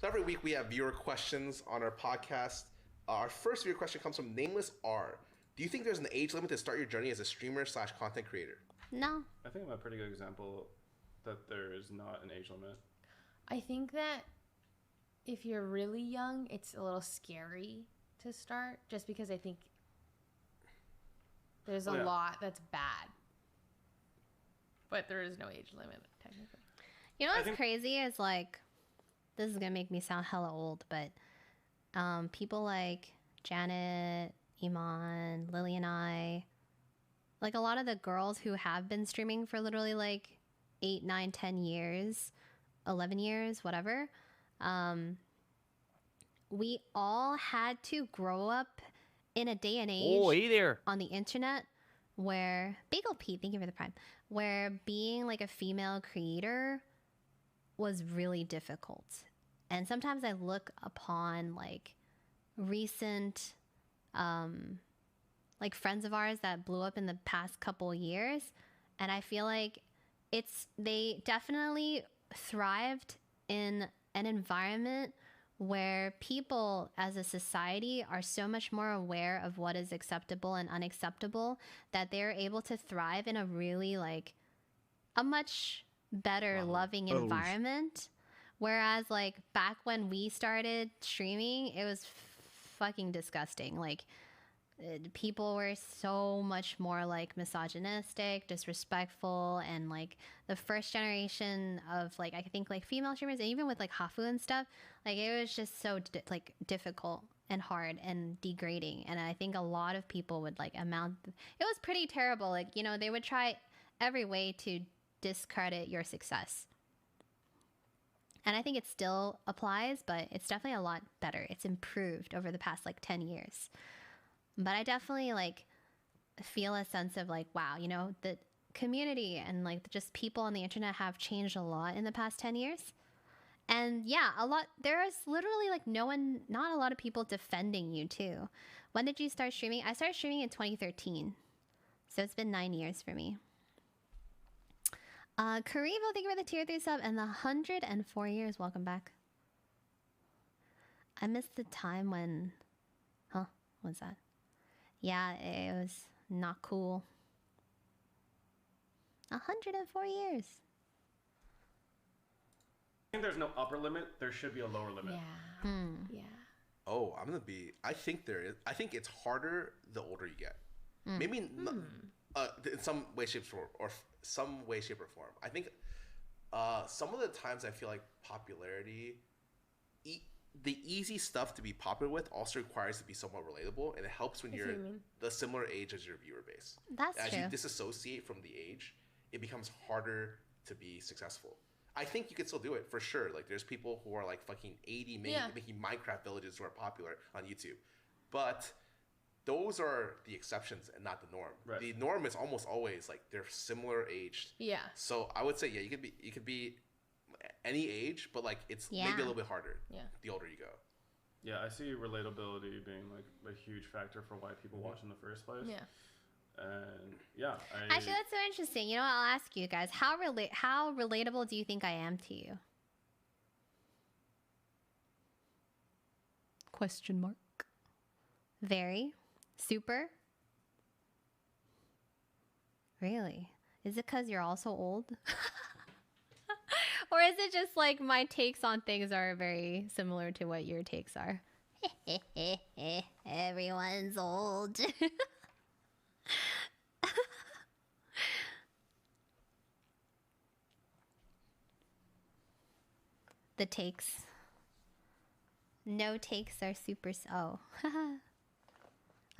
So every week we have viewer questions on our podcast. Our first viewer question comes from Nameless R. Do you think there's an age limit to start your journey as a streamer / content creator? No. I think I'm a pretty good example that there is not an age limit. I think that if you're really young, it's a little scary to start, just because I think there's a lot that's bad. But there is no age limit, technically. You know what's crazy is, like, this is going to make me sound hella old, but people like Janet, Iman, Lily, and I, like a lot of the girls who have been streaming for literally like 8, 9, 10 years, 11 years, whatever, we all had to grow up in a day and age on the internet where, Bagel Pete, thank you for the prime, where being like a female creator was really difficult. And sometimes I look upon like recent like friends of ours that blew up in the past couple years, and I feel like they definitely thrived in an environment where people as a society are so much more aware of what is acceptable and unacceptable that they're able to thrive in a really like a much better loving environment. Whereas like back when we started streaming, it was fucking disgusting. Like people were so much more like misogynistic, disrespectful, and like the first generation of like I think like female streamers, and even with like Hafu and stuff, like it was just so like difficult and hard and degrading. And I think a lot of people would like it was pretty terrible. Like, you know, they would try every way to discredit your success. And I think it still applies, but it's definitely a lot better. It's improved over the past like 10 years. But I definitely like feel a sense of like, wow, you know, the community and like just people on the internet have changed a lot in the past 10 years. And yeah, there's literally like not a lot of people defending you too. When did you start streaming? I started streaming in 2013. So it's been 9 years for me. Karibo, thank you for the tier 3 sub and the 104 years. Welcome back. I missed the time when, what's that? Yeah, it was not cool. 104 years. I think there's no upper limit. There should be a lower limit. Yeah. Yeah. Oh, I think there is. I think it's harder the older you get. Maybe in some way, shape, or some way, shape, or form. I think some of the times I feel like popularity, the easy stuff to be popular with also requires to be somewhat relatable, and it helps when you're the similar age as your viewer base. That's true. As you disassociate from the age, it becomes harder to be successful. I think you can still do it for sure. Like there's people who are like fucking 80 making Minecraft villages who are popular on YouTube, but those are the exceptions and not the norm. Right. The norm is almost always like they're similar aged. Yeah. So I would say you could be any age, but like it's maybe a little bit harder. Yeah. The older you go. Yeah, I see relatability being like a huge factor for why people watch in the first place. Yeah. And yeah, actually that's so interesting. You know, I'll ask you guys, how relatable do you think I am to you? Question mark. Very. Super. Really? Is it because you're also old? Or is it just like my takes on things are very similar to what your takes are? Everyone's old. The takes. No takes are super. Oh.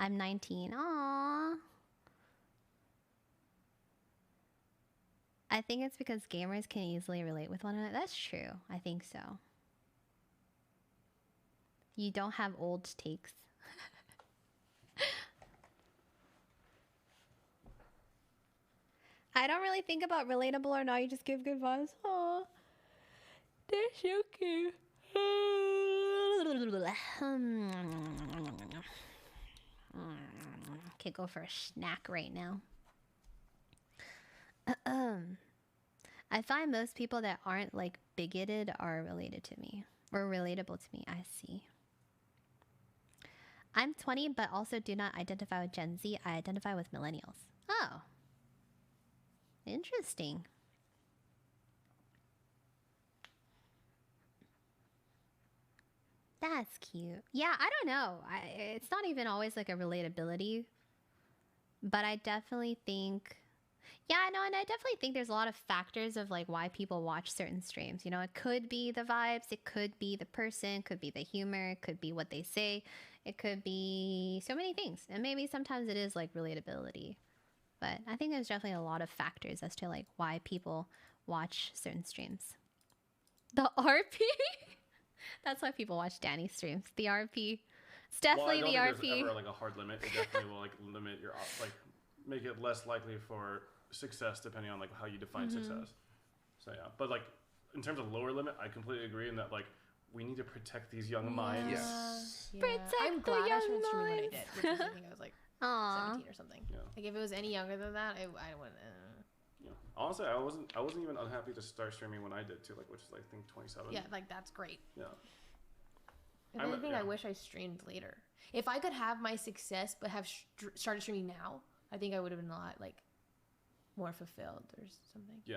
I'm 19. Aww. I think it's because gamers can easily relate with one another. That's true. I think so. You don't have old takes. I don't really think about relatable or not. You just give good vibes. Aww. They're so cute. Can't go for a snack right now. I find most people that aren't like bigoted are related to me or relatable to me. I see. I'm 20, but also do not identify with Gen Z. I identify with millennials. Oh. Interesting. That's cute. Yeah, I don't know. It's not even always like a relatability, but I definitely think, yeah, I know, and I definitely think there's a lot of factors of like why people watch certain streams. You know, it could be the vibes, it could be the person, could be the humor, it could be what they say, it could be so many things, and maybe sometimes it is like relatability. But I think there's definitely a lot of factors as to like why people watch certain streams. The RP? That's why people watch Danny's streams. The RP. It's definitely the RP. There's ever like a hard limit. It definitely will like limit your like make it less likely for success depending on like how you define success. So yeah, but like in terms of lower limit, I completely agree in that like we need to protect these young minds. Yes. Yeah. Protect I'm glad I started streaming when I did, which is I think I was like Aww. 17 or something. Yeah. Like if it was any younger than that, I wouldn't. Yeah. Honestly, I wasn't even unhappy to start streaming when I did too, like which is I think 27. Yeah, like that's great. Yeah. If anything, I wish I streamed later. If I could have my success but have started streaming now, I think I would have been a lot like more fulfilled or something. Yeah.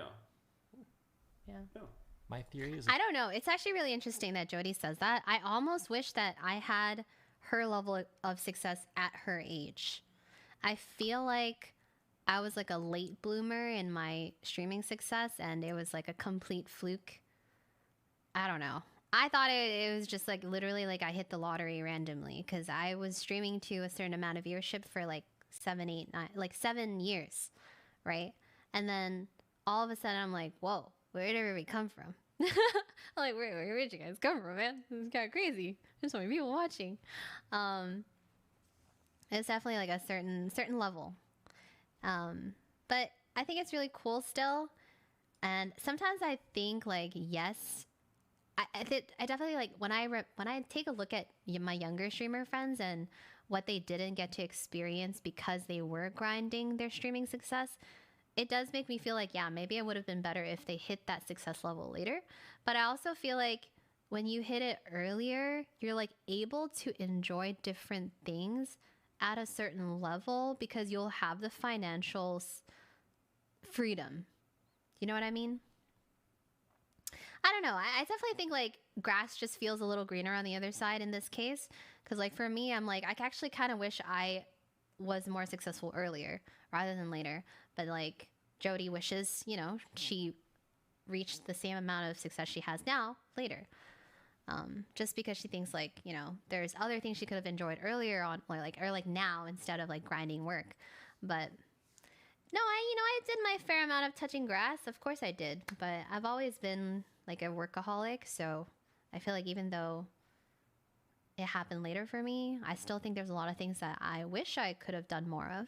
Yeah. Yeah. My theory is I don't know. It's actually really interesting that Jodi says that. I almost wish that I had her level of success at her age. I feel like I was like a late bloomer in my streaming success, and it was like a complete fluke. I don't know. I thought it was just like literally like I hit the lottery randomly because I was streaming to a certain amount of viewership for like 7, 8, 9, like 7 years, right? And then all of a sudden I'm like, whoa, where did everybody come from? I'm like, where did you guys come from, man? This is kind of crazy. There's so many people watching. It's definitely like a certain level. But I think it's really cool still. And sometimes I think like, yes, I definitely like when I take a look at my younger streamer friends and what they didn't get to experience because they were grinding their streaming success, it does make me feel like, yeah, maybe it would have been better if they hit that success level later. But I also feel like when you hit it earlier, you're like able to enjoy different things at a certain level because you'll have the financial freedom. You know what I mean? I don't know. I definitely think like grass just feels a little greener on the other side in this case. Because like for me, I'm like, I actually kind of wish I was more successful earlier rather than later. But like Jodi wishes, you know, she reached the same amount of success she has now later. Just because she thinks like, you know, there's other things she could have enjoyed earlier on or like now instead of like grinding work. But no, I did my fair amount of touching grass. Of course I did. But I've always been like a workaholic. So I feel like even though it happened later for me, I still think there's a lot of things that I wish I could have done more of.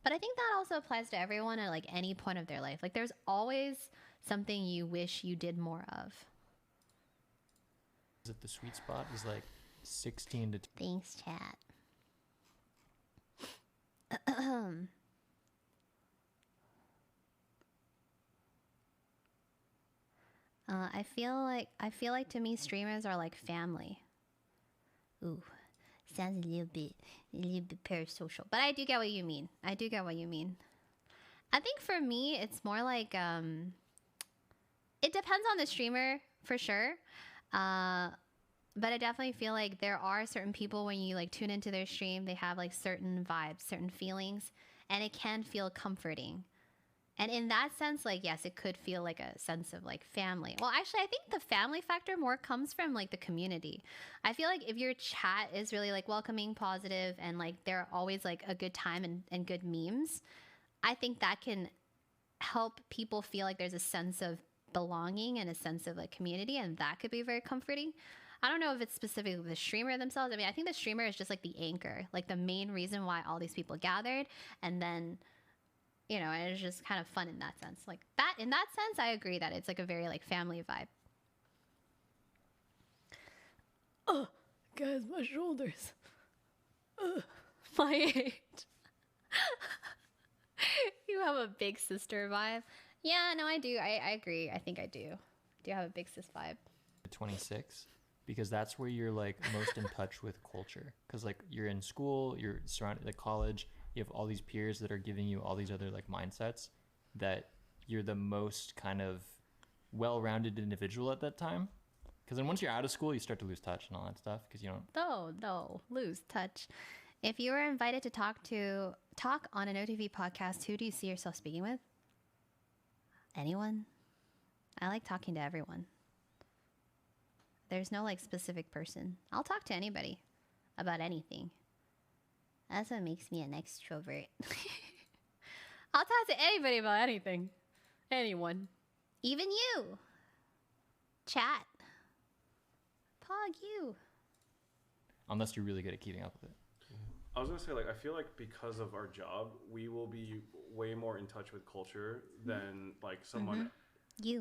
But I think that also applies to everyone at like any point of their life. Like there's always something you wish you did more of. is that the sweet spot is like 16 to. Thanks, chat. I feel like to me streamers are like family. Ooh, sounds a little bit parasocial, but I do get what you mean. I think for me, it's more like it depends on the streamer for sure. But I definitely feel like there are certain people when you like tune into their stream, they have like certain vibes, certain feelings, and it can feel comforting. And in that sense, like, yes, it could feel like a sense of like family. Well, actually, I think the family factor more comes from like the community. I feel like if your chat is really like welcoming, positive, and like they're always like a good time and good memes, I think that can help people feel like there's a sense of belonging and a sense of like community, and that could be very comforting. I don't know if it's specifically the streamer themselves. I mean, I think the streamer is just like the anchor, like the main reason why all these people gathered, and then, you know, it's just kind of fun in that sense. Like that, in that sense, I agree that it's like a very like family vibe. Oh, guys, my shoulders. My age. You have a big sister vibe. Yeah, no, I do. I agree. I think I do. Do have a big sis vibe. 26, because that's where you're like most in touch with culture. Because like you're in school, you're surrounded like college, you have all these peers that are giving you all these other like mindsets that you're the most kind of well-rounded individual at that time. Because then once you're out of school, you start to lose touch and all that stuff because you don't. No, lose touch. If you were invited to talk on an OTV podcast, who do you see yourself speaking with? Anyone? I like talking to everyone. There's no like specific person. I'll talk to anybody about anything. That's what makes me an extrovert. I'll talk to anybody about anything. Anyone. Even you. Chat. Pog you. Unless you're really good at keeping up with it. I was gonna say, like, I feel like because of our job, we will be way more in touch with culture than like someone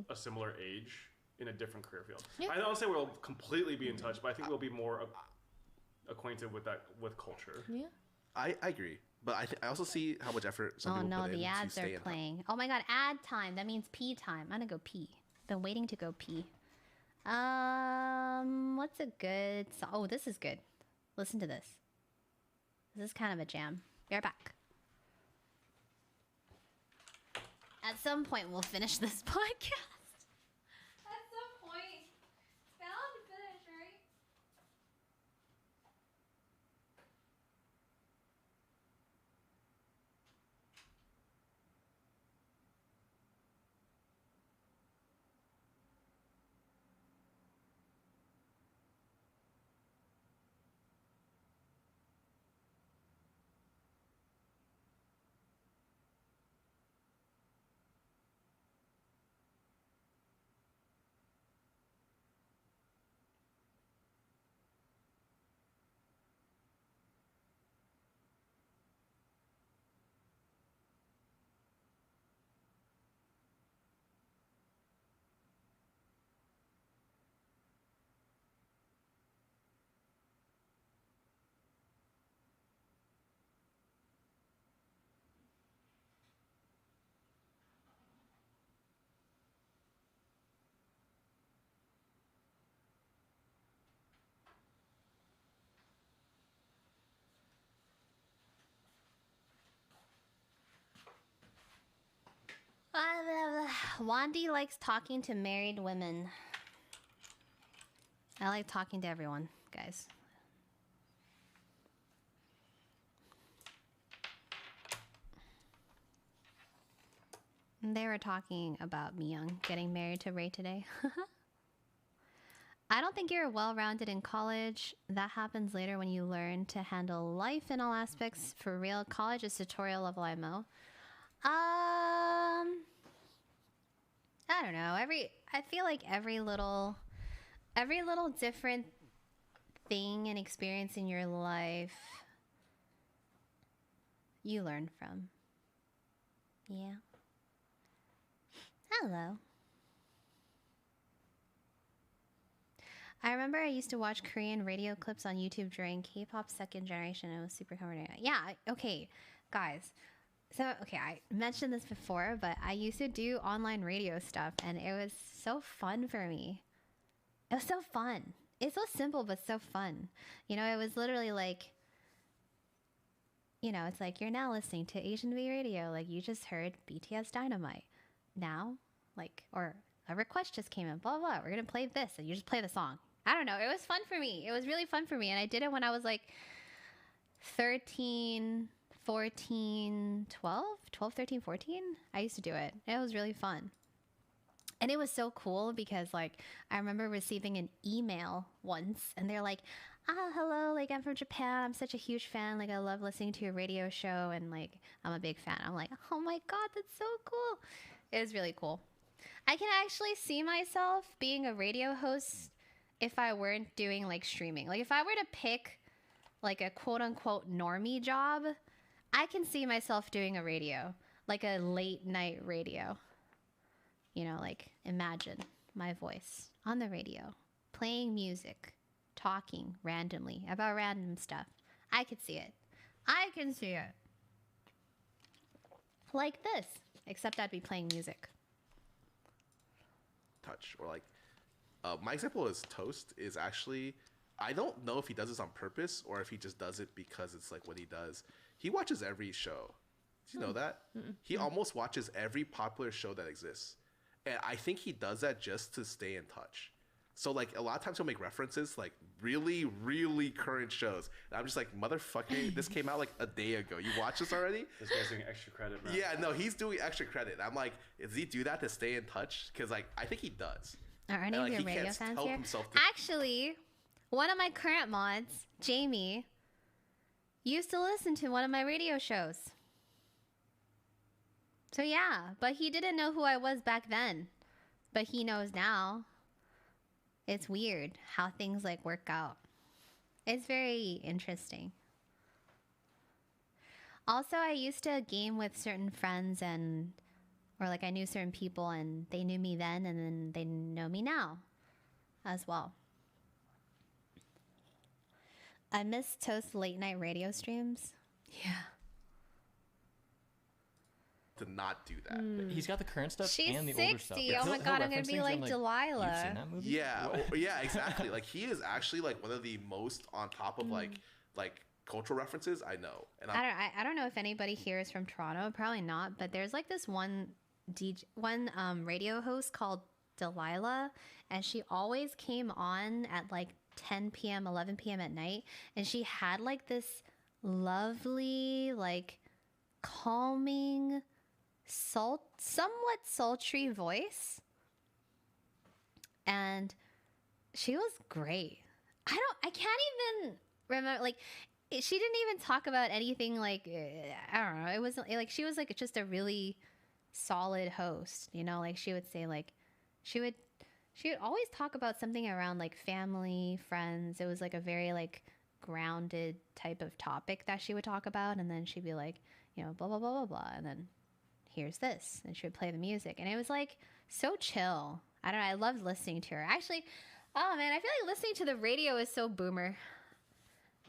a similar age in a different career field. Yeah. I don't say we'll completely be in touch, but I think we'll be more acquainted with culture. Yeah, I agree, but I also see how much effort some people put in the ads to stay are playing. Oh my god, ad time. That means pee time. I'm gonna go pee. Been waiting to go pee. What's a good song? Oh, this is good. Listen to this. This is kind of a jam. Be right back. At some point, we'll finish this podcast. At some point. It's bound to finish, right? Wendy likes talking to married women. I like talking to everyone, guys. They were talking about Myung getting married to Ray today. I don't think you're well-rounded in college. That happens later when you learn to handle life in all aspects. For real, college is tutorial level IMO. I don't know. I feel like every little different thing and experience in your life you learn from. Yeah. Hello. I remember I used to watch Korean radio clips on YouTube during K-pop's second generation. It was super comforting. Yeah, okay, guys. So, okay, I mentioned this before, but I used to do online radio stuff, and it was so fun for me. It was so fun. It's so simple, but so fun. You know, it was literally like, you know, it's like, you're now listening to Asian V Radio. Like, you just heard BTS Dynamite. Now, like, or a request just came in, blah, blah, we're going to play this, and you just play the song. I don't know. It was fun for me. It was really fun for me, and I did it when I was, like, 13... 13, 13, 14. I used to do it. It was really fun. And it was so cool because like I remember receiving an email once and they're like, hello, like I'm from Japan. I'm such a huge fan. Like I love listening to your radio show and like I'm a big fan. I'm like, oh my God, that's so cool. It was really cool. I can actually see myself being a radio host if I weren't doing like streaming. Like if I were to pick like a quote unquote normie job, I can see myself doing a radio, like a late night radio. You know, like imagine my voice on the radio, playing music, talking randomly about random stuff. I could see it. I can see it. Like this, except I'd be playing music. touch. Or like, my example is Toast is actually, I don't know if he does this on purpose or if he just does it because it's like what he does. He watches every show. Do you know that? He almost watches every popular show that exists. And I think he does that just to stay in touch. So like a lot of times he'll make references like really, really current shows. And I'm just like, motherfucker, this came out like a day ago. You watch this already? This guy's doing extra credit, man. Yeah, no, he's doing extra credit. I'm like, does he do that to stay in touch? Because like I think he does. Are any And, of like, your he radio can't fans help here? himself to- Actually, one of my current mods, Jamie, used to listen to one of my radio shows. So yeah, but he didn't know who I was back then. But he knows now. It's weird how things like work out. It's very interesting. Also, I used to game with certain friends or like I knew certain people and they knew me then and then they know me now as well. I miss Toast late night radio streams. Yeah. To not do that. He's got the current stuff She's and the 60. older stuff. Oh my God, I'm going to be like Delilah. You've seen that movie? Yeah, yeah, exactly. Like he is actually like one of the most on top of like cultural references I know. And I don't know if anybody here is from Toronto. Probably not. But there's like this one radio host called Delilah, and she always came on at like 10 p.m., 11 p.m. at night, and she had like this lovely, like calming, somewhat sultry voice, and she was great. I can't even remember, like she didn't even talk about anything like I don't know. It wasn't like she was like just a really solid host, you know. Like she would say like she would always talk about something around like family, friends. It was like a very like grounded type of topic that she would talk about, and then she'd be like, you know, blah blah blah blah blah, and then here's this, and she would play the music, and it was like so chill. I don't know. I loved listening to her. Actually, oh man, I feel like listening to the radio is so boomer.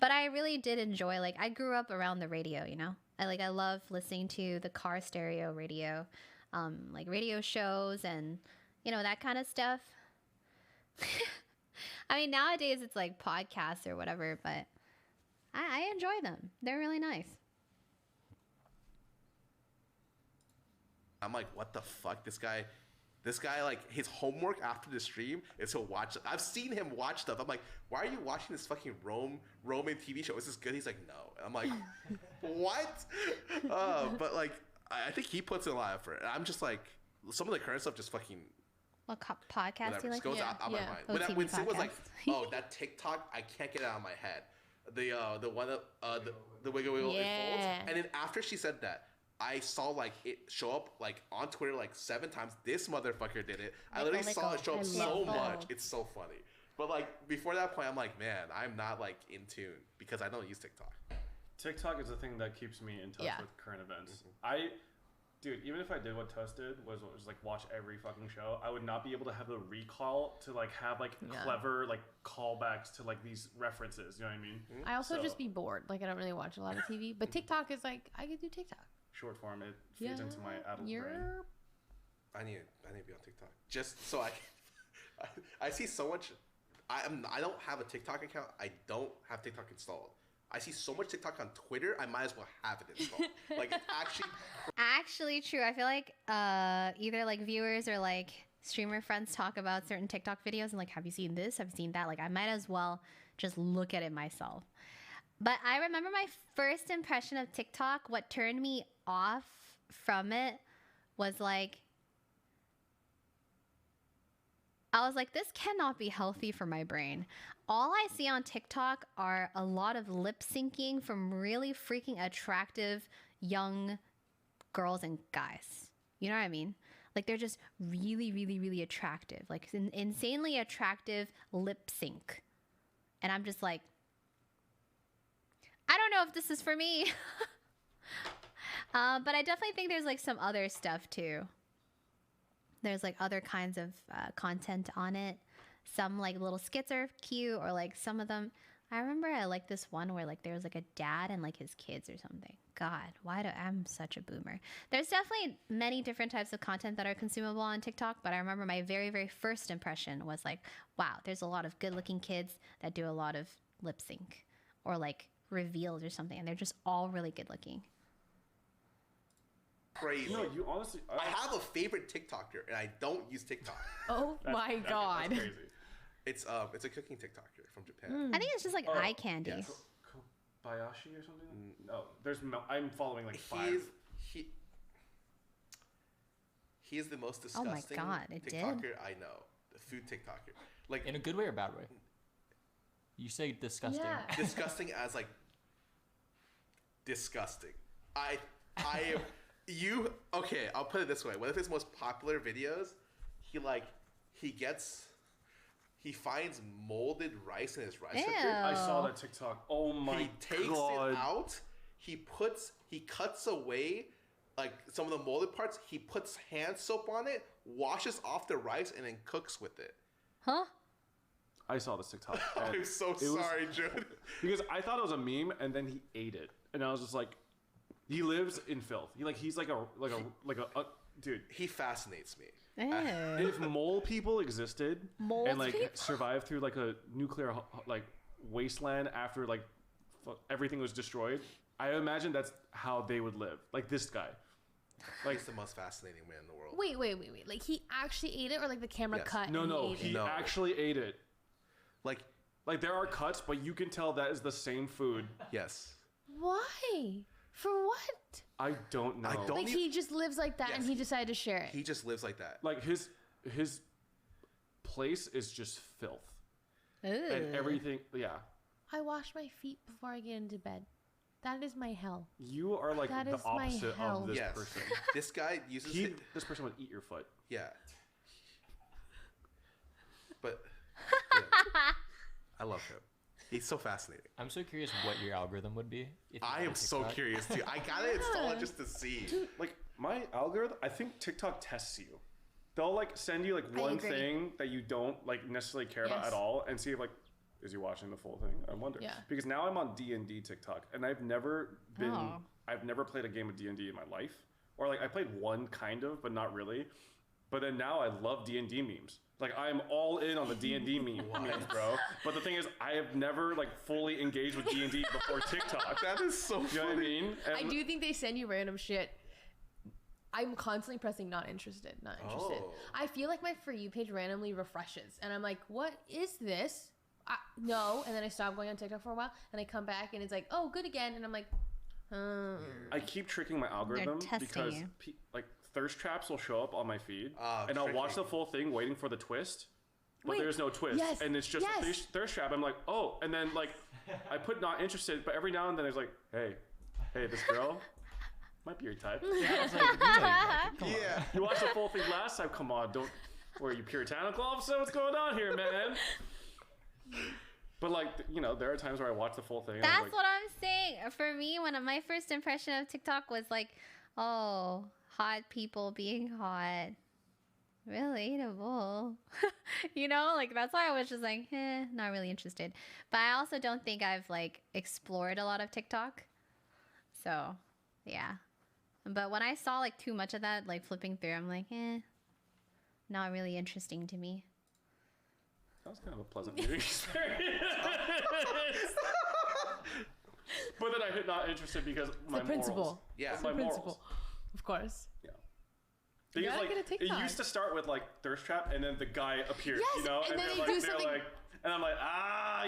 But I really did enjoy, like, I grew up around the radio, you know? I love listening to the car stereo radio, like radio shows and, you know, that kind of stuff. I mean, nowadays it's like podcasts or whatever, but I enjoy them. They're really nice. I'm like, what the fuck? This guy, like, his homework after the stream is he'll watch. I've seen him watch stuff. I'm like, why are you watching this fucking Roman TV show? Is this good? He's like, no. And I'm like, what? But like, I think he puts in a lot of effort. And I'm just like, some of the current stuff just fucking. What podcast do you like? Goes out my mind. When Sid was like, oh, that TikTok, I can't get it out of my head. The one the wiggle wiggle it folds. And then after she said that, I saw like it show up like on Twitter like 7 times. This motherfucker did it. I literally saw it show up so much. It's so funny. But like before that point, I'm like, man, I'm not like in tune because I don't use TikTok. TikTok is the thing that keeps me in touch with current events. Dude, even if I did what Tuss did, was like watch every fucking show, I would not be able to have the recall to like have like clever like callbacks to like these references. You know what I mean? I also just be bored. Like I don't really watch a lot of TV, but TikTok is like I could do TikTok. Short form, it feeds into my adult brain. I need to be on TikTok just so I see so much. I don't have a TikTok account. I don't have TikTok installed. I see so much TikTok on Twitter. I might as well have it installed. Like it's actually true. I feel like either like viewers or like streamer friends talk about certain TikTok videos and like, have you seen this? Have you seen that? Like I might as well just look at it myself. But I remember my first impression of TikTok, what turned me off from it was like, I was like, this cannot be healthy for my brain. All I see on TikTok are a lot of lip syncing from really freaking attractive young girls and guys. You know what I mean? Like they're just really, really, really attractive, like insanely attractive lip sync. And I'm just like, I don't know if this is for me. But I definitely think there's like some other stuff too. There's like other kinds of content on it. Some like little skits are cute, or like some of them, I remember I liked this one where like there was like a dad and like his kids or something. God, I'm such a boomer. There's definitely many different types of content that are consumable on TikTok, but I remember my very, very first impression was like, wow, there's a lot of good looking kids that do a lot of lip sync or like reveals or something, and they're just all really good looking. Crazy. No, you honestly. I have a favorite TikToker, and I don't use TikTok. Oh my god. That's crazy. It's a cooking TikToker from Japan. I think it's just like eye candy. yes. Kobayashi or something? No, I'm following like 5. He is the most Oh my disgusting God, it did? TikToker I know. The food TikToker. Like In a good way or bad way? You say disgusting. Yeah. disgusting as like disgusting. I am you okay, I'll put it this way. One of his most popular videos, he finds molded rice in his rice cooker. Ew. I saw that TikTok. Oh my god. He takes it out. He cuts away like some of the molded parts. He puts hand soap on it, washes off the rice, and then cooks with it. Huh? I saw this TikTok. I'm so sorry, Jodi. Because I thought it was a meme, and then he ate it, and I was just like, he lives in filth. He's like a dude. He fascinates me. Ew. If mole people existed Mole and like people? survived through like a nuclear like wasteland after like everything was destroyed, I imagine that's how they would live. Like this guy. Like he's the most fascinating man in the world. Wait. Like he actually ate it, or like the camera Yes. cut? No, and no, ate he it? No. actually ate it. Like There are cuts, but you can tell that is the same food. yes. Why? For what? I don't know. I don't Like he just lives like that, Yes, and he decided to share it. He just lives like that. Like his place is just filth Ew. and everything. Yeah, I wash my feet before I get into bed. That is my hell. you are like That the is my opposite hell. of this Yes. person. This guy uses it. This person would eat your foot. Yeah. But yeah. I love him. He's so fascinating. I'm so curious what your algorithm would be. If you I had am so TikTok. curious too. I gotta install it just to see. Like my algorithm, I think TikTok tests you. They'll like send you like I one agree. thing that you don't like necessarily care about Yes. at all, and see if like is he watching the full thing. I wonder. Yeah. Because now I'm on D&D TikTok, and I've never played a game of D&D in my life, or like I played one kind of, but not really. But then now I love D&D memes. Like I am all in on the D&D memes, bro. But the thing is, I have never like fully engaged with D&D before TikTok. That is so funny. You know what I mean? I do think they send you random shit. I'm constantly pressing not interested, not interested. Oh. I feel like my For You page randomly refreshes, and I'm like, what is this? No, and then I stop going on TikTok for a while, and I come back, and it's like, oh, good again, and I'm like, I keep tricking my algorithm testing because you. like thirst traps will show up on my feed, Ah, and I'll watch tricky. the full thing waiting for the twist, but Wait, there's no twist, yes, and it's just yes. a thirst trap. I'm like, oh, and then like I put not interested, but every now and then it's like, hey, this girl might be your type. I was like, you know, come on. Yeah. You watched the full thing last time. Come on, don't. Were you puritanical officer? What's going on here, man? But like, you know, there are times where I watch the full thing. And I'm That's like, what I'm saying. For me, my first impression of TikTok was like, oh, hot people being hot. Relatable. You know, like that's why I was just like, not really interested. But I also don't think I've like explored a lot of TikTok. So, yeah. But when I saw like too much of that, like flipping through, I'm like, not really interesting to me. that was kind of a pleasant viewing experience. But then I hit not interested because my the principle. morals. Yeah. My The morals. principle. Of course. Yeah. Because gotta like get a it TikTok. used to start with like thirst trap, and then the guy appeared, Yes, you know, and then they're they like, do something- and I'm like,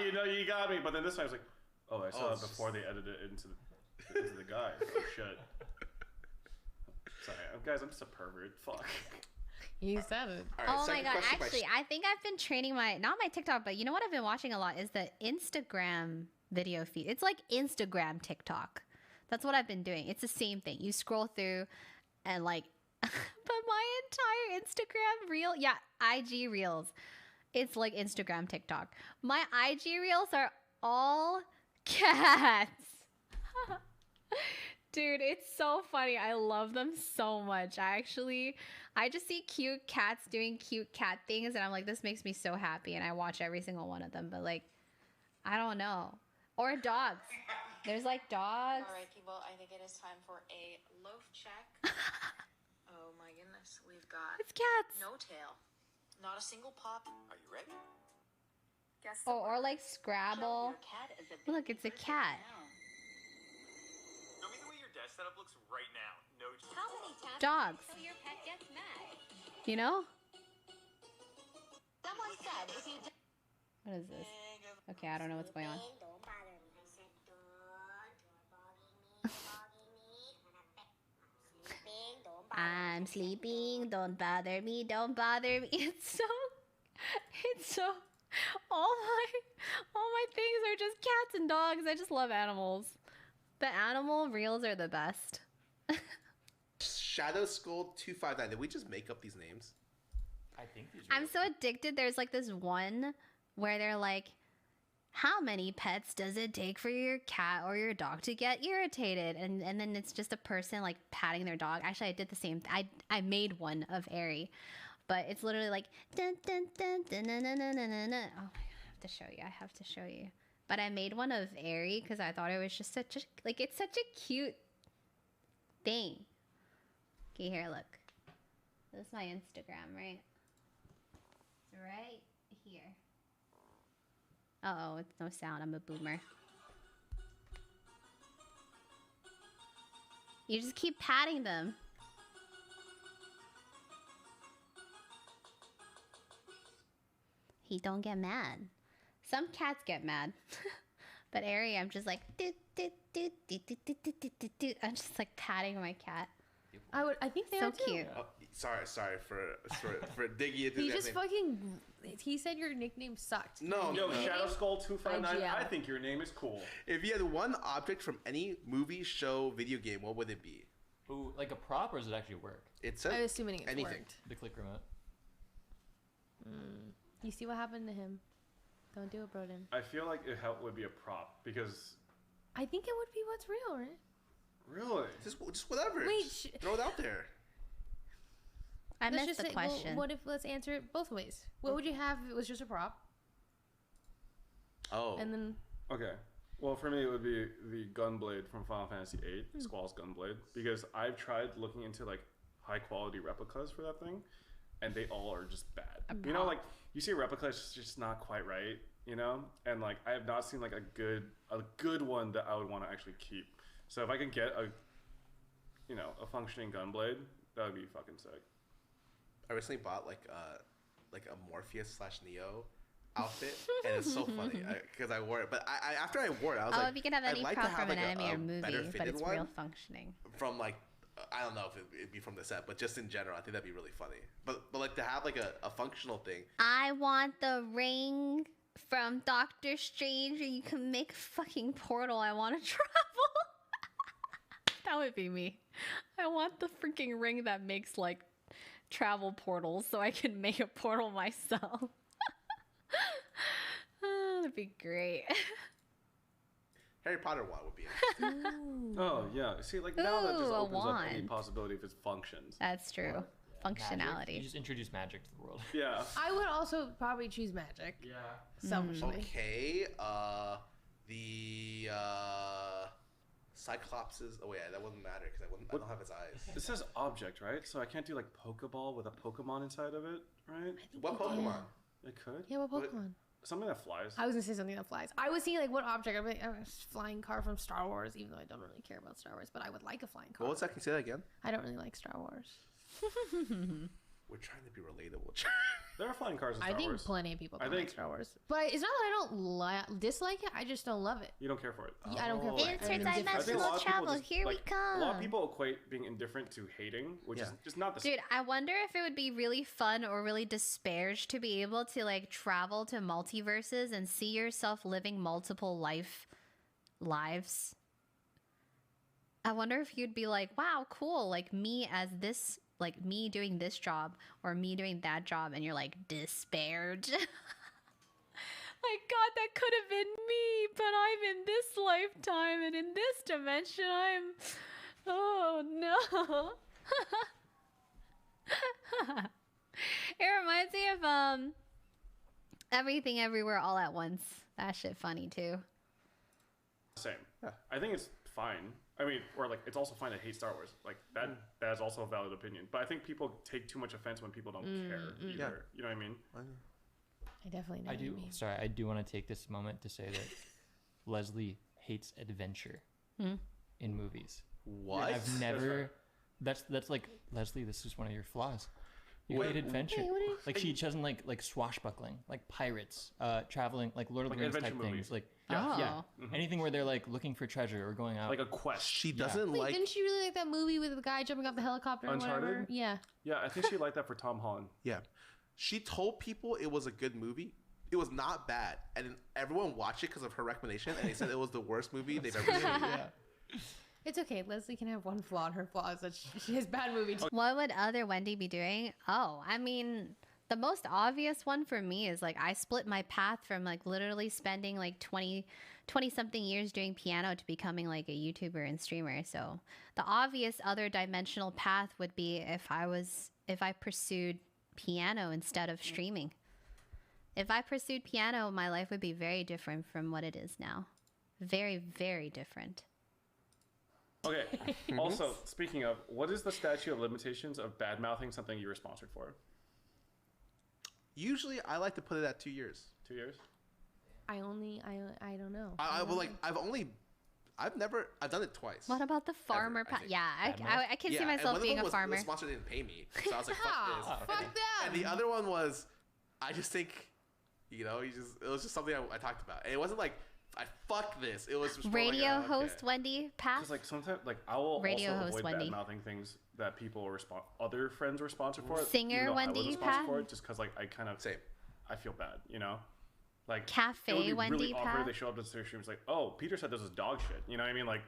you know, you got me. But then this time I was like, oh, I saw Oh, it before they edited it into the guy. Oh shit. Sorry, guys, I'm just a pervert. Fuck. You said it. All right, Oh my second god, question by actually, I think I've been training not my TikTok, but you know what I've been watching a lot is the Instagram video feed. It's like Instagram TikTok. That's what I've been doing. It's the same thing. You scroll through and like, but my entire Instagram reel, yeah, IG reels. It's like Instagram TikTok. My IG reels are all cats. Dude, it's so funny. I love them so much. I just see cute cats doing cute cat things, and I'm like, this makes me so happy, and I watch every single one of them. But like, I don't know. Or dogs. There's like dogs. All right, people, I think it is time for a loaf check. Oh my goodness, we've got It's cats. no tail, not a single pop. Are you ready? Guess Oh, or like Scrabble. Your cat is a Look, it's a cat. Show me the way your desk setup looks right now. No. How many times Dogs. until your pet gets mad? You know? Someone said if you What is this? Okay, I don't know what's going on. don't bother me. I said, don't bother me, don't bother me. I'm sleeping, don't bother me. It's so all my things are just cats and dogs. I just love animals. The animal reels are the best. Shadow Skull 259. Did we just make up these names? I think these are I'm so addicted. There's like this one where they're like, how many pets does it take for your cat or your dog to get irritated? And then it's just a person like patting their dog. Actually, I did the same. I made one of Airy, but it's literally like dun dun dun dun dun dun dun dun dun. Oh my god, I have to show you. I have to show you. But I made one of Airy because I thought it was just such a like it's such a cute thing. Okay, here, look. This is my Instagram, right? It's right here. Uh-oh, it's no sound. I'm a boomer. You just keep patting them. He don't get mad. Some cats get mad. But Ari, I'm just like, do, do, do, do, do, do, do, do, do, do. I'm just like patting my cat. I think they So are too. cute. Oh, sorry for digging into He that just name. fucking. He said your nickname sucked. No, Yo, no. Shadow Skull 259. IGL. I think your name is cool. If you had one object from any movie, show, video game, what would it be? Ooh, like a prop, or does it actually work? It's I'm assuming it's anything. worked. The click remote. You see what happened to him? Don't do it, Broden. I feel like it would be a prop because I think it would be what's real, right? really, Just whatever. Wait, Just throw it out there. I Let's missed just the say, well, question. what if let's answer it both ways? What would you have if it was just a prop? Oh. And then okay. Well, for me, it would be the Gunblade from Final Fantasy VIII, Squall's Gunblade, because I've tried looking into like high quality replicas for that thing, and they all are just bad. You know, like you see a replica, it's just not quite right. You know, and like I have not seen like a good one that I would want to actually keep. So if I can get a functioning Gunblade, that would be fucking sick. I recently bought like a Morpheus / Neo outfit, and it's so funny because I wore it. But I after I wore it, I was like, if you could have I'd any like prop to have from an like anime a or movie, better but fitted it's one real functioning. from like I don't know if it'd be from the set, but just in general, I think that'd be really funny. But like to have like a functional thing. I want the ring from Doctor Strange, and you can make a fucking portal. I want to travel. That would be me. I want the freaking ring that makes like travel portals so I can make a portal myself. Oh, that'd be great. Harry Potter one would be interesting. Oh yeah, see, like now that just Ooh, a opens up any wand. possibility if it functions. That's true. Magic. Functionality. You just introduce magic to the world. Yeah. I would also probably choose magic. Yeah. Selfishly. Okay, the Cyclopses. Oh yeah, that wouldn't matter because I don't have its eyes. It says object, right? So I can't do like Pokeball with a Pokemon inside of it, right? What Pokemon? It could. Yeah, what What- Pokemon? Something that flies. I was gonna say something that flies. I was thinking like what object? I'm like a flying car from Star Wars, even though I don't really care about Star Wars, but I would like a flying car. What was that? Can you say that again? I don't really like Star Wars. We're trying to be relatable. There are flying cars in I Star think Wars. plenty of people I don't like think- Star Wars, but it's not that I don't dislike it. I just don't love it. You don't care for it. Yeah, I don't care for it. I'm indifferent. I think a lot of people travel. just, Here we like, come. A lot of people equate being indifferent to hating, which is Yeah. just not the Dude, I wonder if it would be really fun or really disparaged to be able to like travel to multiverses and see yourself living multiple lives. I wonder if you'd be like, wow, cool, like me as this, like me doing this job or me doing that job, and you're like disparaged. Like, God, that could have been me, but I'm in this lifetime and in this dimension, oh no. It reminds me of Everything Everywhere All at Once. That shit funny too. Same. Yeah. I think it's fine. I mean, or like it's also fine to hate Star Wars. Like that. That is also a valid opinion. But I think people take too much offense when people don't care either. Yeah. You know what I mean? I definitely know. I do. Sorry, I do want to take this moment to say that Leslie hates adventure in movies. What? I've never. That's like Leslie. This is one of your flaws. You hate adventure. Like she doesn't like swashbuckling, like pirates, traveling, like Lord of the Like Rings type adventure movies. things. Like Oh. anything where they're like looking for treasure or going out. Like a quest. She doesn't Wait, like. didn't she really like that movie with the guy jumping off the helicopter or Uncharted? whatever? Yeah. Yeah, I think she liked that for Tom Holland. Yeah, she told people it was a good movie. It was not bad, and then everyone watched it because of her recommendation, and they said it was the worst movie they've ever seen. It's okay. Leslie can have one flaw, and her flaw is that she has bad movies. What would other Wendy be doing? Oh, I mean, the most obvious one for me is like I split my path from like literally spending like 20 something years doing piano to becoming like a YouTuber and streamer. So the obvious other dimensional path would be if I pursued piano instead of streaming. If I pursued piano, my life would be very different from what it is now. Very, very different. Okay. Also, speaking of, what is the statute of limitations of bad mouthing something you were sponsored for? Usually, I like to put it at 2 years. 2 years? I don't know. I've done it twice. What about the farmer Ever, I path? think. Yeah, I can see and myself one of being them a farmer. The sponsor didn't pay me, so I was like, "Fuck this." Fuck and, them. and the other one was, I just think, it was just something I talked about, and it wasn't like I fuck this. It was just more Radio like, host Wendy path. Because like sometimes, like I will Radio also host avoid Wendy. bad mouthing things that people were other friends were sponsored for. Singer even though I Wendy wasn't sponsored Pat? for it, just because like I kind of Same. I feel bad, you know. Like Cafe it would be Wendy really awkward. Pat? They show up to the streams like, oh, Peter said this is dog shit. You know what I mean? Like,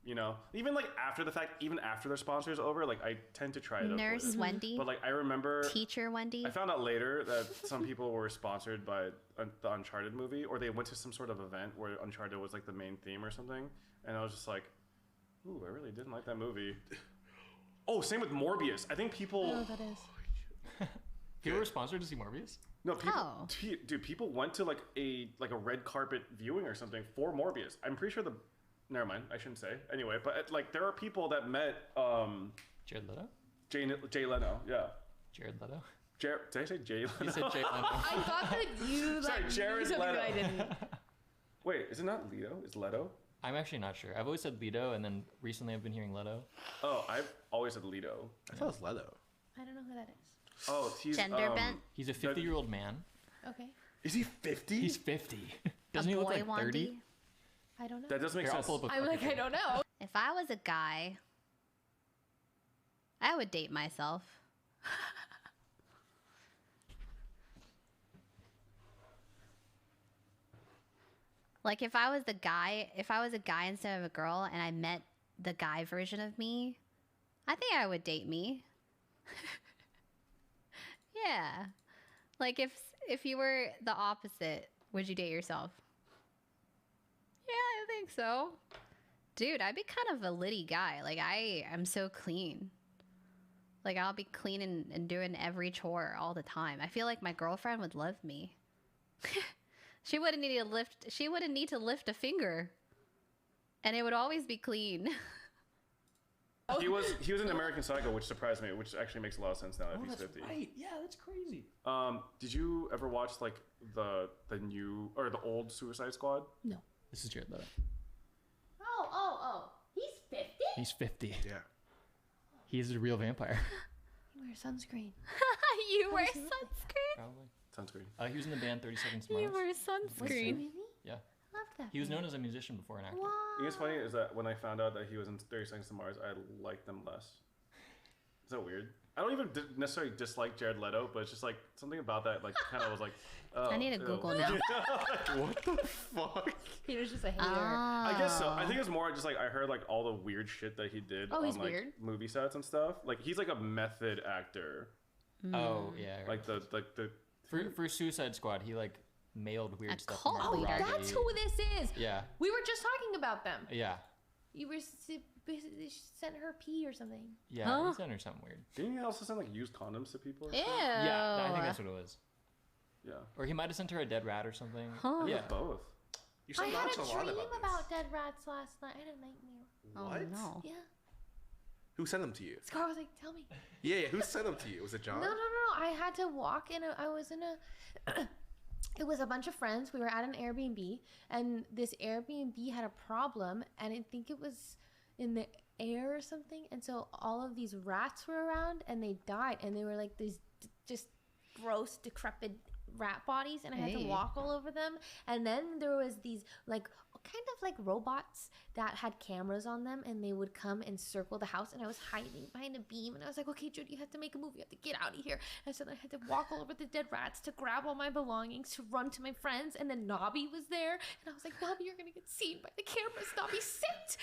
even like after the fact, even after their sponsors over, like I tend to try to avoid Nurse it. Wendy. But like I remember Teacher Wendy. I found out later that some people were sponsored by the Uncharted movie, or they went to some sort of event where Uncharted was like the main theme or something, and I was just like, ooh, I really didn't like that movie. Oh, same with Morbius. I think people. I don't know what that is. You were sponsored to see Morbius? No, people, Oh. dude, people went to like a red carpet viewing or something for Morbius. I'm pretty sure never mind, I shouldn't say. Anyway, but like there are people that met Jared Leto? Jay Leno, yeah. Jared Leto? Did I say Jay Leno? You said Jay Leno. I thought that you Sorry, like Jared knew something Leto. that I didn't. Wait, is it not Leto? It's Leto? I'm actually not sure. I've always said Leto, and then recently I've been hearing Leto. Oh, I've always said Leto. I thought it was Leto. I don't know who that is. Oh, he's Gender bent. He's a 50-year-old man. Okay. Is he 50? He's 50. Doesn't he look like 30? Wendy. I don't know. That doesn't make Here, I'll sense. pull up a I'm like, I don't know. If I was a guy, I would date myself. Like if I was a guy instead of a girl and I met the guy version of me, I think I would date me. Yeah. Like if you were the opposite, would you date yourself? Yeah, I think so. Dude, I'd be kind of a litty guy. Like I'm so clean. Like I'll be clean and doing every chore all the time. I feel like my girlfriend would love me. She wouldn't need to lift a finger. And it would always be clean. He was in American Psycho, which surprised me, which actually makes a lot of sense now that he's 50. right. Yeah, that's crazy. Did you ever watch like the new or the old Suicide Squad? No. This is Jared Leto. Oh. He's 50? He's 50. Yeah. He's a real vampire. You wear sunscreen. You wear sunscreen? Probably. Sunscreen. He was in the band 30 Seconds to You Mars. wear Really? sunscreen. Yeah. Love that. He was known as a musician before an actor. Wow. You know what's funny is that when I found out that he was in 30 Seconds to Mars, I liked them less. Is that weird? I don't even necessarily dislike Jared Leto, but it's just like something about that, like, kind of was like, oh, I need to ew. Google now. What the fuck? He was just a hater. I guess so. I think it's more just like I heard like all the weird shit that he did Oh, on he's like weird? movie sets and stuff. Like he's like a method actor. Oh, yeah. Right. Like the For Suicide Squad, he like mailed weird A stuff. cult to Margot leader. Robbie. That's who this is. Yeah. We were just talking about them. Yeah. You were sent her pee or something. Yeah. He sent her something weird. didn't he also send like used condoms to people? Or Ew. something? Yeah. I think that's what it was. Yeah. Or he might have sent her a dead rat or something. Huh. Yeah. Both. You're so I had a nonchalant dream about about this. dead rats last night. I had a nightmare. What? Oh no. Yeah. Who sent them to you? Scar was like, tell me. Yeah. Who sent them to you? Was it John? No. I had to walk in. I was in a. It was a bunch of friends. We were at an Airbnb, and this Airbnb had a problem, and I think it was in the air or something. And so all of these rats were around, and they died, and they were like these just gross, decrepit rat bodies, and I had to Hey. walk all over them. And then there was these like kind of like robots that had cameras on them, and they would come and circle the house, and I was hiding behind a beam, and I was like, okay, Jodi, you have to make a move, you have to get out of here. And so then I had to walk all over the dead rats to grab all my belongings, to run to my friends, and then Nobby was there, and I was like, Nobby, you're gonna get seen by the cameras. Nobby, sit.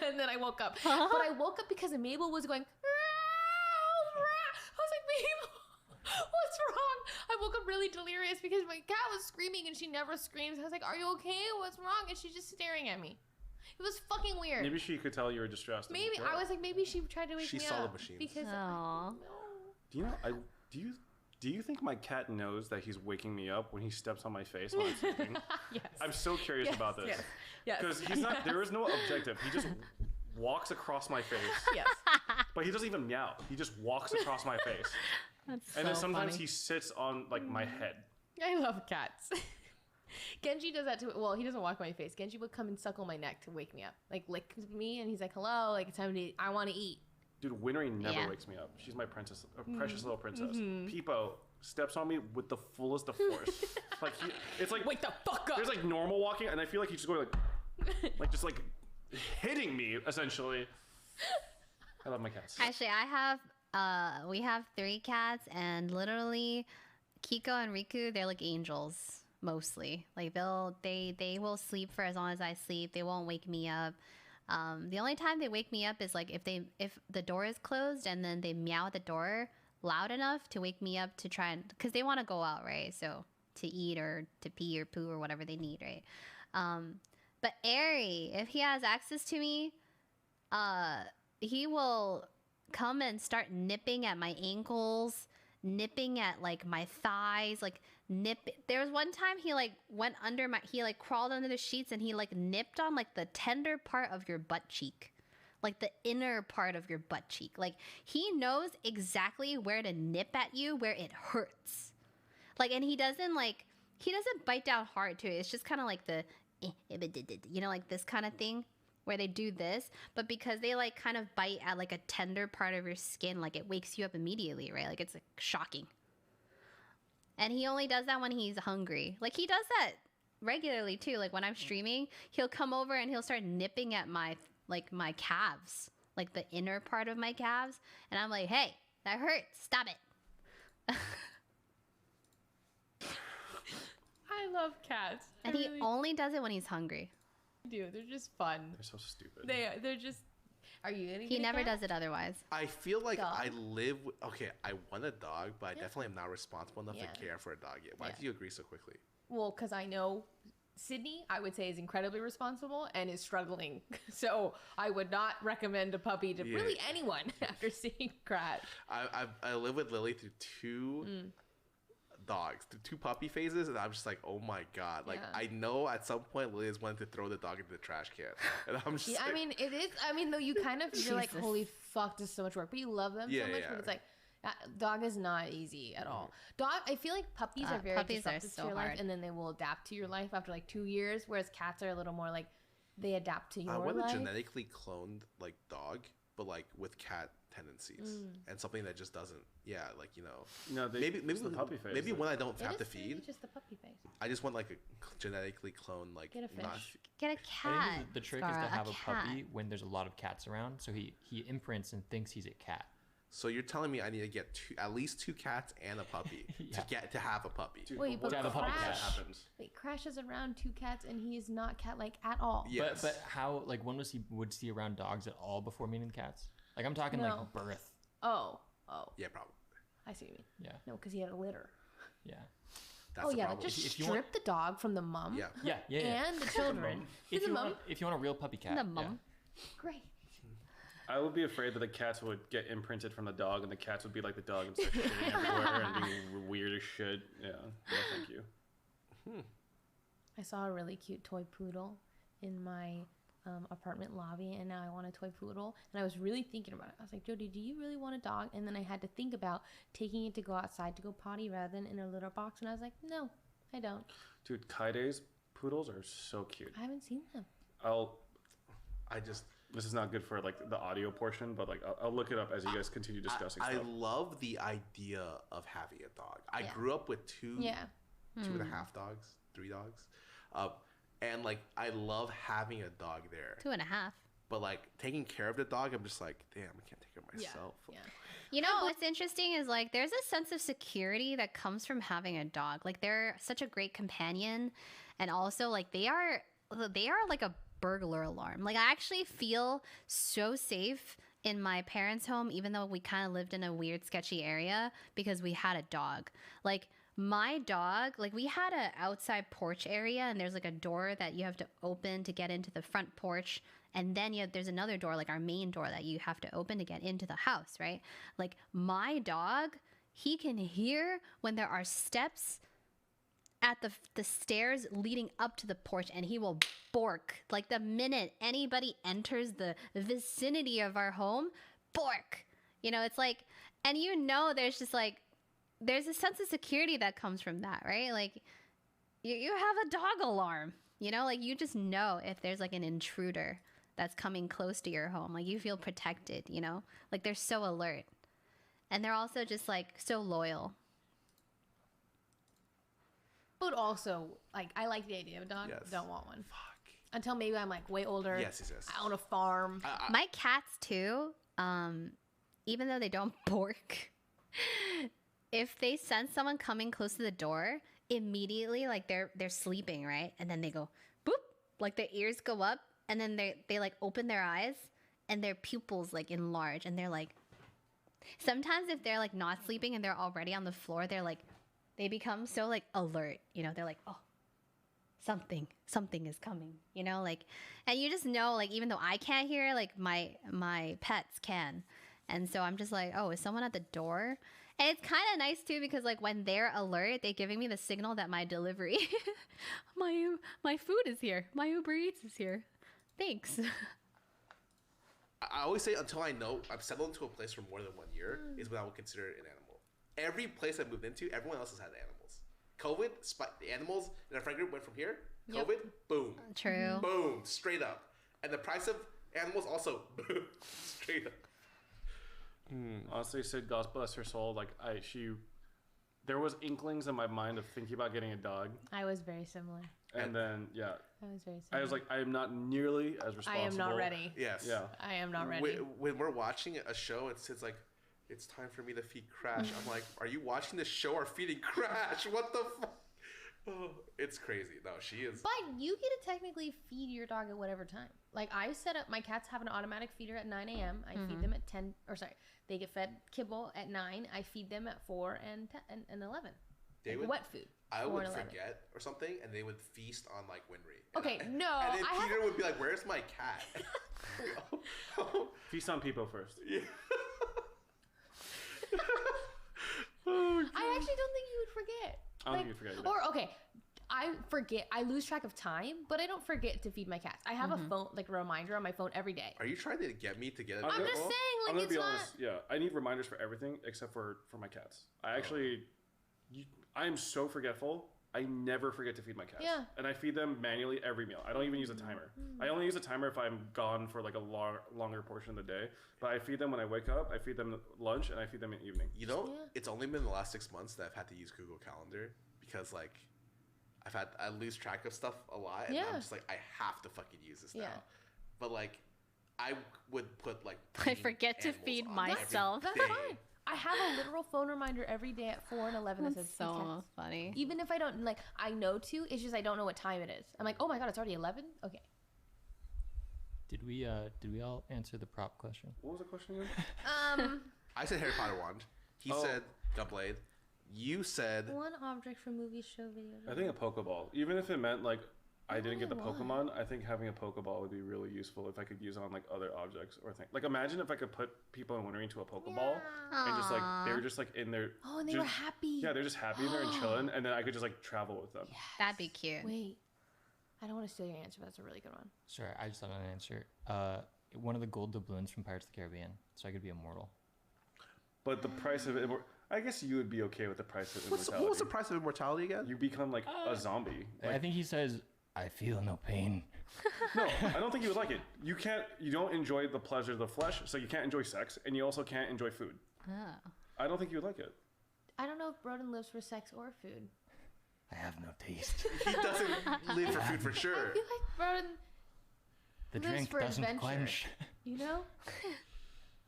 And then I woke up. But I woke up because Mabel was going, I was like, Mabel, what's wrong? I woke up really delirious because my cat was screaming, and she never screams. I was like, are you okay? What's wrong? And she's just staring at me. It was fucking weird. Maybe she could tell you were distressed. Maybe I was like, maybe she tried to wake She me saw up. the machines. Because Aw. Do you know? Do you think my cat knows that he's waking me up when he steps on my face when I'm sleeping? Yes. I'm so curious about this. Yes. Because he's not. There is no objective. He just walks across my face. Yes. But he doesn't even meow. He just walks across my face. That's And then sometimes funny. he sits on like my head. I love cats. Genji does that too. Well, he doesn't walk my face. Genji would come and suckle my neck to wake me up. Like lick me, and he's like, hello, like it's time to eat. I want to eat. Dude, Winry never Yeah. wakes me up. She's my princess, precious little princess. Peepo steps on me with the fullest of force. It's like Wake the fuck up. there's like normal walking, and I feel like he's just going like just like hitting me essentially. I love my cats. Actually, we have 3 cats, and literally Kiko and Riku, they're like angels mostly. Like they will sleep for as long as I sleep. They won't wake me up. The only time they wake me up is like if the door is closed, and then they meow at the door loud enough to wake me up to try and, because they want to go out, right? So to eat or to pee or poo or whatever they need, right? But Airy, if he has access to me, he will come and start nipping at my ankles, nipping at like my thighs, like there was one time he like went under he like crawled under the sheets, and he like nipped on like the tender part of your butt cheek, like the inner part of your butt cheek. Like he knows exactly where to nip at you, where it hurts. Like, and he doesn't bite down hard too. It's just kind of like the like this kind of thing where they do this, but because they like kind of bite at like a tender part of your skin, like it wakes you up immediately, right? Like it's like shocking. And he only does that when he's hungry. Like he does that regularly too. Like when I'm streaming, he'll come over and he'll start nipping at my calves, like the inner part of my calves. And I'm like, hey, that hurts. Stop it. I love cats. And he only does it when he's hungry. do. They're just fun. They're so stupid. They're just. Are you gonna? He get a never cat? does it otherwise. I feel like Dog. I live. Okay, I want a dog, but I Yeah. definitely am not responsible enough Yeah. to care for a dog yet. Why Yeah. do you agree so quickly? Well, because I know Sydney, I would say, is incredibly responsible and is struggling. So I would not recommend a puppy to Yeah. really anyone after seeing Crash. I live with Lily through 2 dogs, through 2 puppy phases, and I'm just like, oh my god! Like Yeah. I know at some point Lily is wanting to throw the dog into the trash can, and I'm just Yeah, like, I mean, it is. I mean, though, you kind of you're like, Jesus. holy fuck, this is so much work, but you love them Yeah, so much. yeah. But it's like, dog is not easy at all. Dog, I feel like puppies are very puppies are disruptive so to your life, hard. and then they will adapt to your life after like 2 years. Whereas cats are a little more like they adapt to your I want life. a genetically cloned like dog, but like with cat tendencies and something that just doesn't. Yeah, like No, maybe it's the puppy phase. maybe when I don't It have to is maybe feed, just the puppy face. I just want like a genetically cloned like Get a fish. not. Get a I cat. think the trick is Scarra, to have a cat. puppy when there's a lot of cats around, so he imprints and thinks he's a cat. So you're telling me I need to get at least 2 cats and a puppy Yeah. to have a puppy? Dude, Wait, what but if a puppy cat Crash- happens? Wait, Crash is around 2 cats and he is not cat-like at all. Yes. But how, like, when was he around dogs at all before meeting cats? Like, I'm talking No. like birth. Oh, Yeah, probably. I see what you mean. Yeah, No, because he had a litter. yeah, That's Oh the yeah, problem. just If you strip want- the dog from the mum Yeah. yeah. and the children. If The you mum. want a real puppy cat, The yeah. mum. Great. I would be afraid that the cats would get imprinted from the dog, and the cats would be like the dog and start shitting everywhere and being weird as shit. Yeah, no, thank you. I saw a really cute toy poodle in my apartment lobby, and now I want a toy poodle. And I was really thinking about it. I was like, Jodi, do you really want a dog? And then I had to think about taking it to go outside to go potty rather than in a litter box. And I was like, no, I don't. Dude, Kaide's poodles are so cute. I haven't seen them. This is not good for like the audio portion, but like I'll look it up as you guys continue discussing I stuff. love the idea of having a dog. I grew up with two and a half dogs, 3 dogs. And like I love having a dog there. 2.5. But like taking care of the dog, I'm just like, damn, I can't take care of myself. Yeah. You know what's interesting is like there's a sense of security that comes from having a dog. Like they're such a great companion, and also like they are like a burglar alarm. Like I actually feel so safe in my parents' home, even though we kind of lived in a weird, sketchy area, because we had a dog. Like my dog, like we had an outside porch area, and there's like a door that you have to open to get into the front porch. And then there's another door, like our main door, that you have to open to get into the house, right? Like my dog, he can hear when there are steps at the stairs leading up to the porch, and he will bark. Like the minute anybody enters the vicinity of our home, bark. You know, it's like, and you know, there's just like, there's a sense of security that comes from that, right? Like you have a dog alarm, you know, like you just know if there's like an intruder that's coming close to your home. Like you feel protected, you know, like they're so alert, and they're also just like so loyal. But also, like, I like the idea of a dog. Yes. Don't want one. Fuck. Until maybe I'm, like, way older. Yes. I own a farm. My cats, too, even though they don't bark, if they sense someone coming close to the door, immediately, like, they're sleeping, right? And then they go, boop, like, their ears go up, and then they like, open their eyes, and their pupils, like, enlarge, and they're, like... Sometimes if they're, like, not sleeping and they're already on the floor, they're, like... They become so like alert, you know, they're like, oh, something is coming, you know, like, and you just know, like, even though I can't hear, like my pets can. And so I'm just like, oh, is someone at the door? And it's kind of nice too, because like when they're alert, they're giving me the signal that my delivery, my food is here. My Uber Eats is here. Thanks. I always say until I know I've settled into a place for more than 1 year is when I would consider it an animal. Every place I moved into, everyone else has had animals. COVID, the animals in our friend group went from here. COVID, boom. True. Boom, straight up. And the price of animals also, boom, straight up. Honestly, Sid, God bless her soul. Like there was inklings in my mind of thinking about getting a dog. I was very similar. And then, I was very similar. I was like, I am not nearly as responsible. I am not ready. Yes. Yeah. I am not ready. When we're watching a show, it's like, it's time for me to feed Crash. I'm like, are you watching this show or feeding Crash? What the fuck? Oh, it's crazy. No, she is. But you get to technically feed your dog at whatever time. Like I set up, my cats have an automatic feeder at 9 a.m. I feed them at 10, they get fed kibble at 9. I feed them at 4 and 11. They like would, wet food. I would forget or something, and they would feast on like Winry. Okay, and no. And then Peter would be like, where's my cat? Feast on people first. Yeah. I actually don't think you would forget. I don't think you'd forget either. Or, okay, I forget. I lose track of time, but I don't forget to feed my cats. I have a phone, like a reminder on my phone every day. Are you trying to get me to get a I'm just saying, like, I'm gonna it's be not... honest. Yeah, I need reminders for everything except for my cats. I actually, I am so forgetful. I never forget to feed my cats. Yeah. And I feed them manually every meal. I don't even use a timer. I only use a timer if I'm gone for like a longer portion of the day. But I feed them when I wake up, I feed them lunch, and I feed them in the evening. You know, it's only been the last 6 months that I've had to use Google Calendar because like I lose track of stuff a lot, and I'm just like, I have to fucking use this now. But like I would put like I forget to feed myself. That's fine. I have a literal phone reminder every day at 4 and 11 that says so funny. Even if I don't, like, I know to, it's just I don't know what time it is. I'm like, oh my god, it's already 11? Okay. Did we all answer the prop question? What was the question again? I said Harry Potter wand. He said Gunblade. You said one object from movie, show, video. I think a Pokeball. Even if it meant like I didn't get the Why? Pokemon. I think having a Pokeball would be really useful if I could use it on like other objects or things. Like imagine if I could put people in Winter into a Pokeball and just like they were just like in there. Oh, and they just, were happy. Yeah, they're just happy in there and chilling, and then I could just like travel with them. That'd be cute. Wait, I don't want to steal your answer, but that's a really good one. Sorry, I just thought of an answer. One of the gold doubloons from Pirates of the Caribbean, so I could be immortal. But the price of it, I guess you would be okay with the price of What immortality. was the price of immortality again? You become like a zombie. I Like, think he says, "I feel no pain." no, I don't think you would like it. You don't enjoy the pleasure of the flesh, so you can't enjoy sex, and you also can't enjoy food. Oh. I don't think you would like it. I don't know if Broden lives for sex or food. I have no taste. He doesn't live for food for I sure. feel like Broden, The Lives drink for doesn't adventure. quench. you know?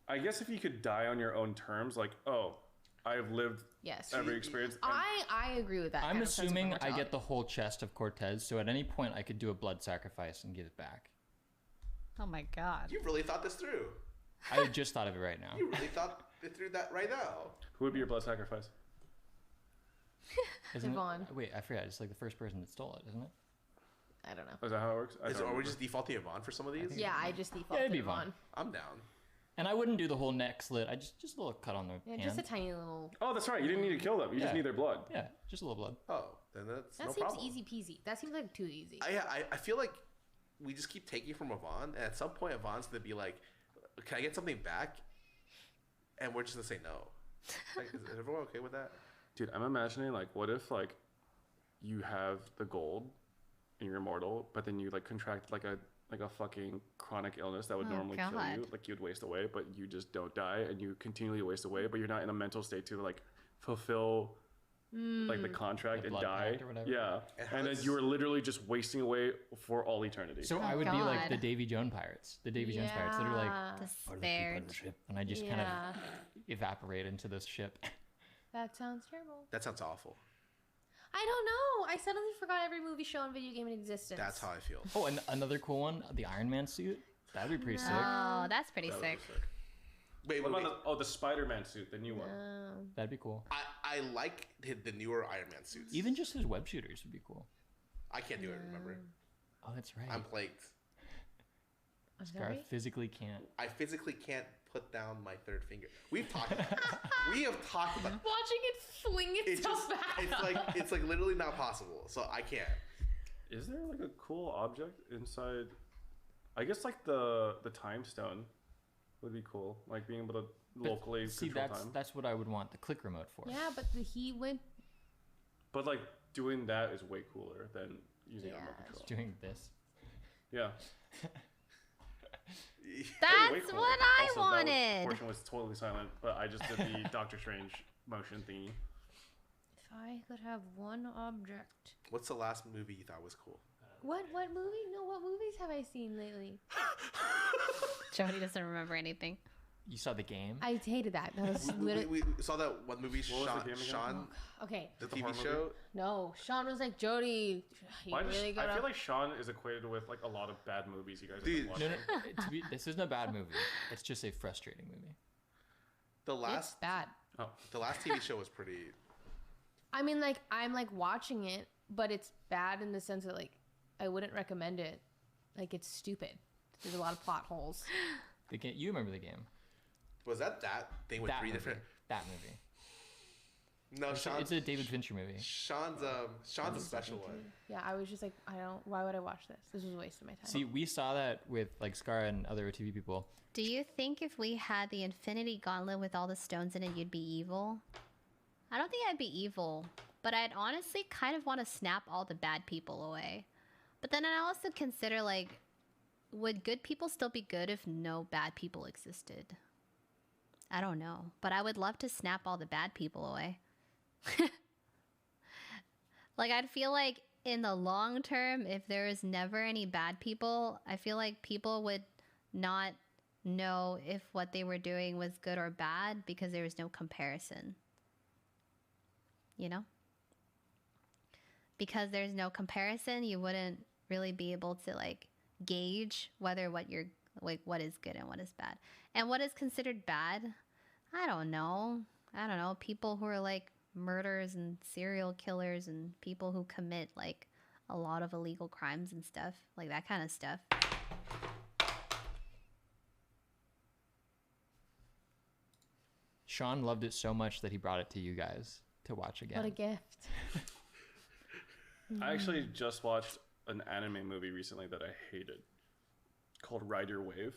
I guess if you could die on your own terms, like, oh, I've lived Yes. every experience. and- I agree with that. I'm kind of sense of assuming I immortality. get the whole chest of Cortez, so at any point I could do a blood sacrifice and give it back. Oh my god. You really thought this through. I just thought of it right now. You really thought it through that right now. Who would be your blood sacrifice? Isn't Devon. it? Wait, I forgot. It's like the first person that stole it, isn't it? I don't know. Is that how it works? I Are we don't remember. just defaulting Yvonne for some of these? Yeah, I just defaulted Yeah, it'd be on. fine. I'm down. And I wouldn't do the whole neck slit. I just a little cut on the Yeah, hand. just a tiny little. Oh, that's right. You didn't need to kill them. You just Yeah. need their blood. Yeah, just a little blood. Oh, then that's That no seems problem. easy peasy. That seems like too easy. I feel like we just keep taking from Yvonne, and at some point Yvonne's gonna be like, "Can I get something back?" And we're just gonna say no. Like, is everyone okay with that? Dude, I'm imagining like, what if like you have the gold and you're immortal, but then you like contract like a fucking chronic illness that would Oh, normally kill you, God. like you'd waste away, but you just don't die and you continually waste away, but you're not in a mental state to like fulfill like the contract The and blood die. pact or whatever. Yeah, And how and then does- you are literally just wasting away for all eternity. So Oh, I would be like the God. Davy Jones pirates. The Davy Jones pirates that are like Yeah. part of the people of Despaired. the ship, and I just kind Yeah. of evaporate into this ship. That sounds terrible. That sounds awful. I don't know. I suddenly forgot every movie, show, and video game in existence. That's how I feel. Oh, and another cool one, the Iron Man suit. That'd be pretty sick. Oh, that's pretty That would be sick. sick. Wait, What wait, about wait. the Spider-Man suit, the new one? That'd be cool. I like the newer Iron Man suits. Even just his web shooters would be cool. I can't do it. Remember, Oh, that's right. I'm plagued. I'm Scar sorry? physically can't. I physically can't put down my third finger. We've talked. We have talked about. Watching it fling It's itself just. back. It's like literally not possible. So I can't. Is there like a cool object inside? I guess like the time stone would be cool. Like being able to But locally see, control that's time. that's what I would want the click remote for. Yeah, but he went. But like doing that is way cooler than using Yeah. remote control. Doing this. Yeah. That's Way cooler. what I Also, wanted. That portion was totally silent, but I just did the Doctor Strange motion thingy. If I could have one object. What's the last movie you thought was cool? What movie? No, what movies have I seen lately? Jodi doesn't remember anything. You saw the game? I hated that. That was We literally. saw that one movie. What was the Sean, game again? Sean, Okay. the The TV horror movie? show. No, Sean was like, Jodi, you Why really I gotta. feel like Sean is equated with like a lot of bad movies you guys have been Dude. watching. No, this isn't a bad movie. It's just a frustrating movie. The It's last, bad. Oh, the last TV show was pretty. I mean, like, I'm like watching it, but it's bad in the sense that like I wouldn't recommend it. Like, it's stupid. There's a lot of plot holes. The game. You remember the game? Was that thing with That three movie. different? That movie. No, It's, Sean. it's a David Fincher movie. Sean's a special one. Yeah, I was just like, I don't. Why would I watch this? This was a waste of my time. See, we saw that with like Scarra and other TV people. Do you think if we had the Infinity Gauntlet with all the stones in it, you'd be evil? I don't think I'd be evil, but I'd honestly kind of want to snap all the bad people away. But then I also consider like, would good people still be good if no bad people existed? I don't know, but I would love to snap all the bad people away. Like, I'd feel like in the long term, if there is never any bad people, I feel like people would not know if what they were doing was good or bad because there was no comparison. You know? Because there's no comparison, you wouldn't really be able to like gauge whether what you're like what is good and what is bad. And what is considered bad? I don't know. People who are like murderers and serial killers and people who commit like a lot of illegal crimes and stuff, like that kind of stuff. Sean loved it so much that he brought it to you guys to watch again. What a gift. I actually just watched an anime movie recently that I hated called Ride Your Wave.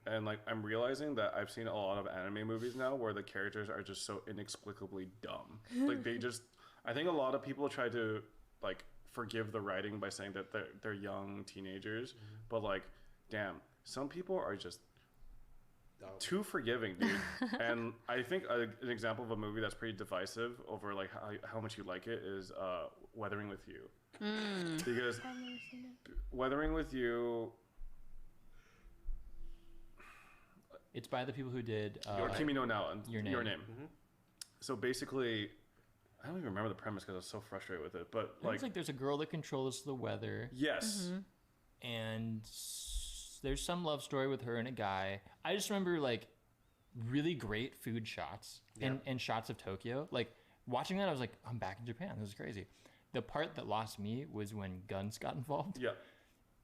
And like I'm realizing that I've seen a lot of anime movies now where the characters are just so inexplicably dumb. Like they just I think a lot of people try to like forgive the writing by saying that they're young teenagers, but like damn, some people are just too forgiving, dude. And I think an example of a movie that's pretty divisive over like how much you like it is Weathering with You. Because Weathering with You, it's by the people who did Kimi no Na, Your Name. Mm-hmm. So basically, I don't even remember the premise because I was so frustrated with it. But like there's a girl that controls the weather. Yes. And there's some love story with her and a guy. I just remember like really great food shots and shots of Tokyo. Like watching that, I was like, I'm back in Japan. This is crazy. The part that lost me was when guns got involved. Yeah.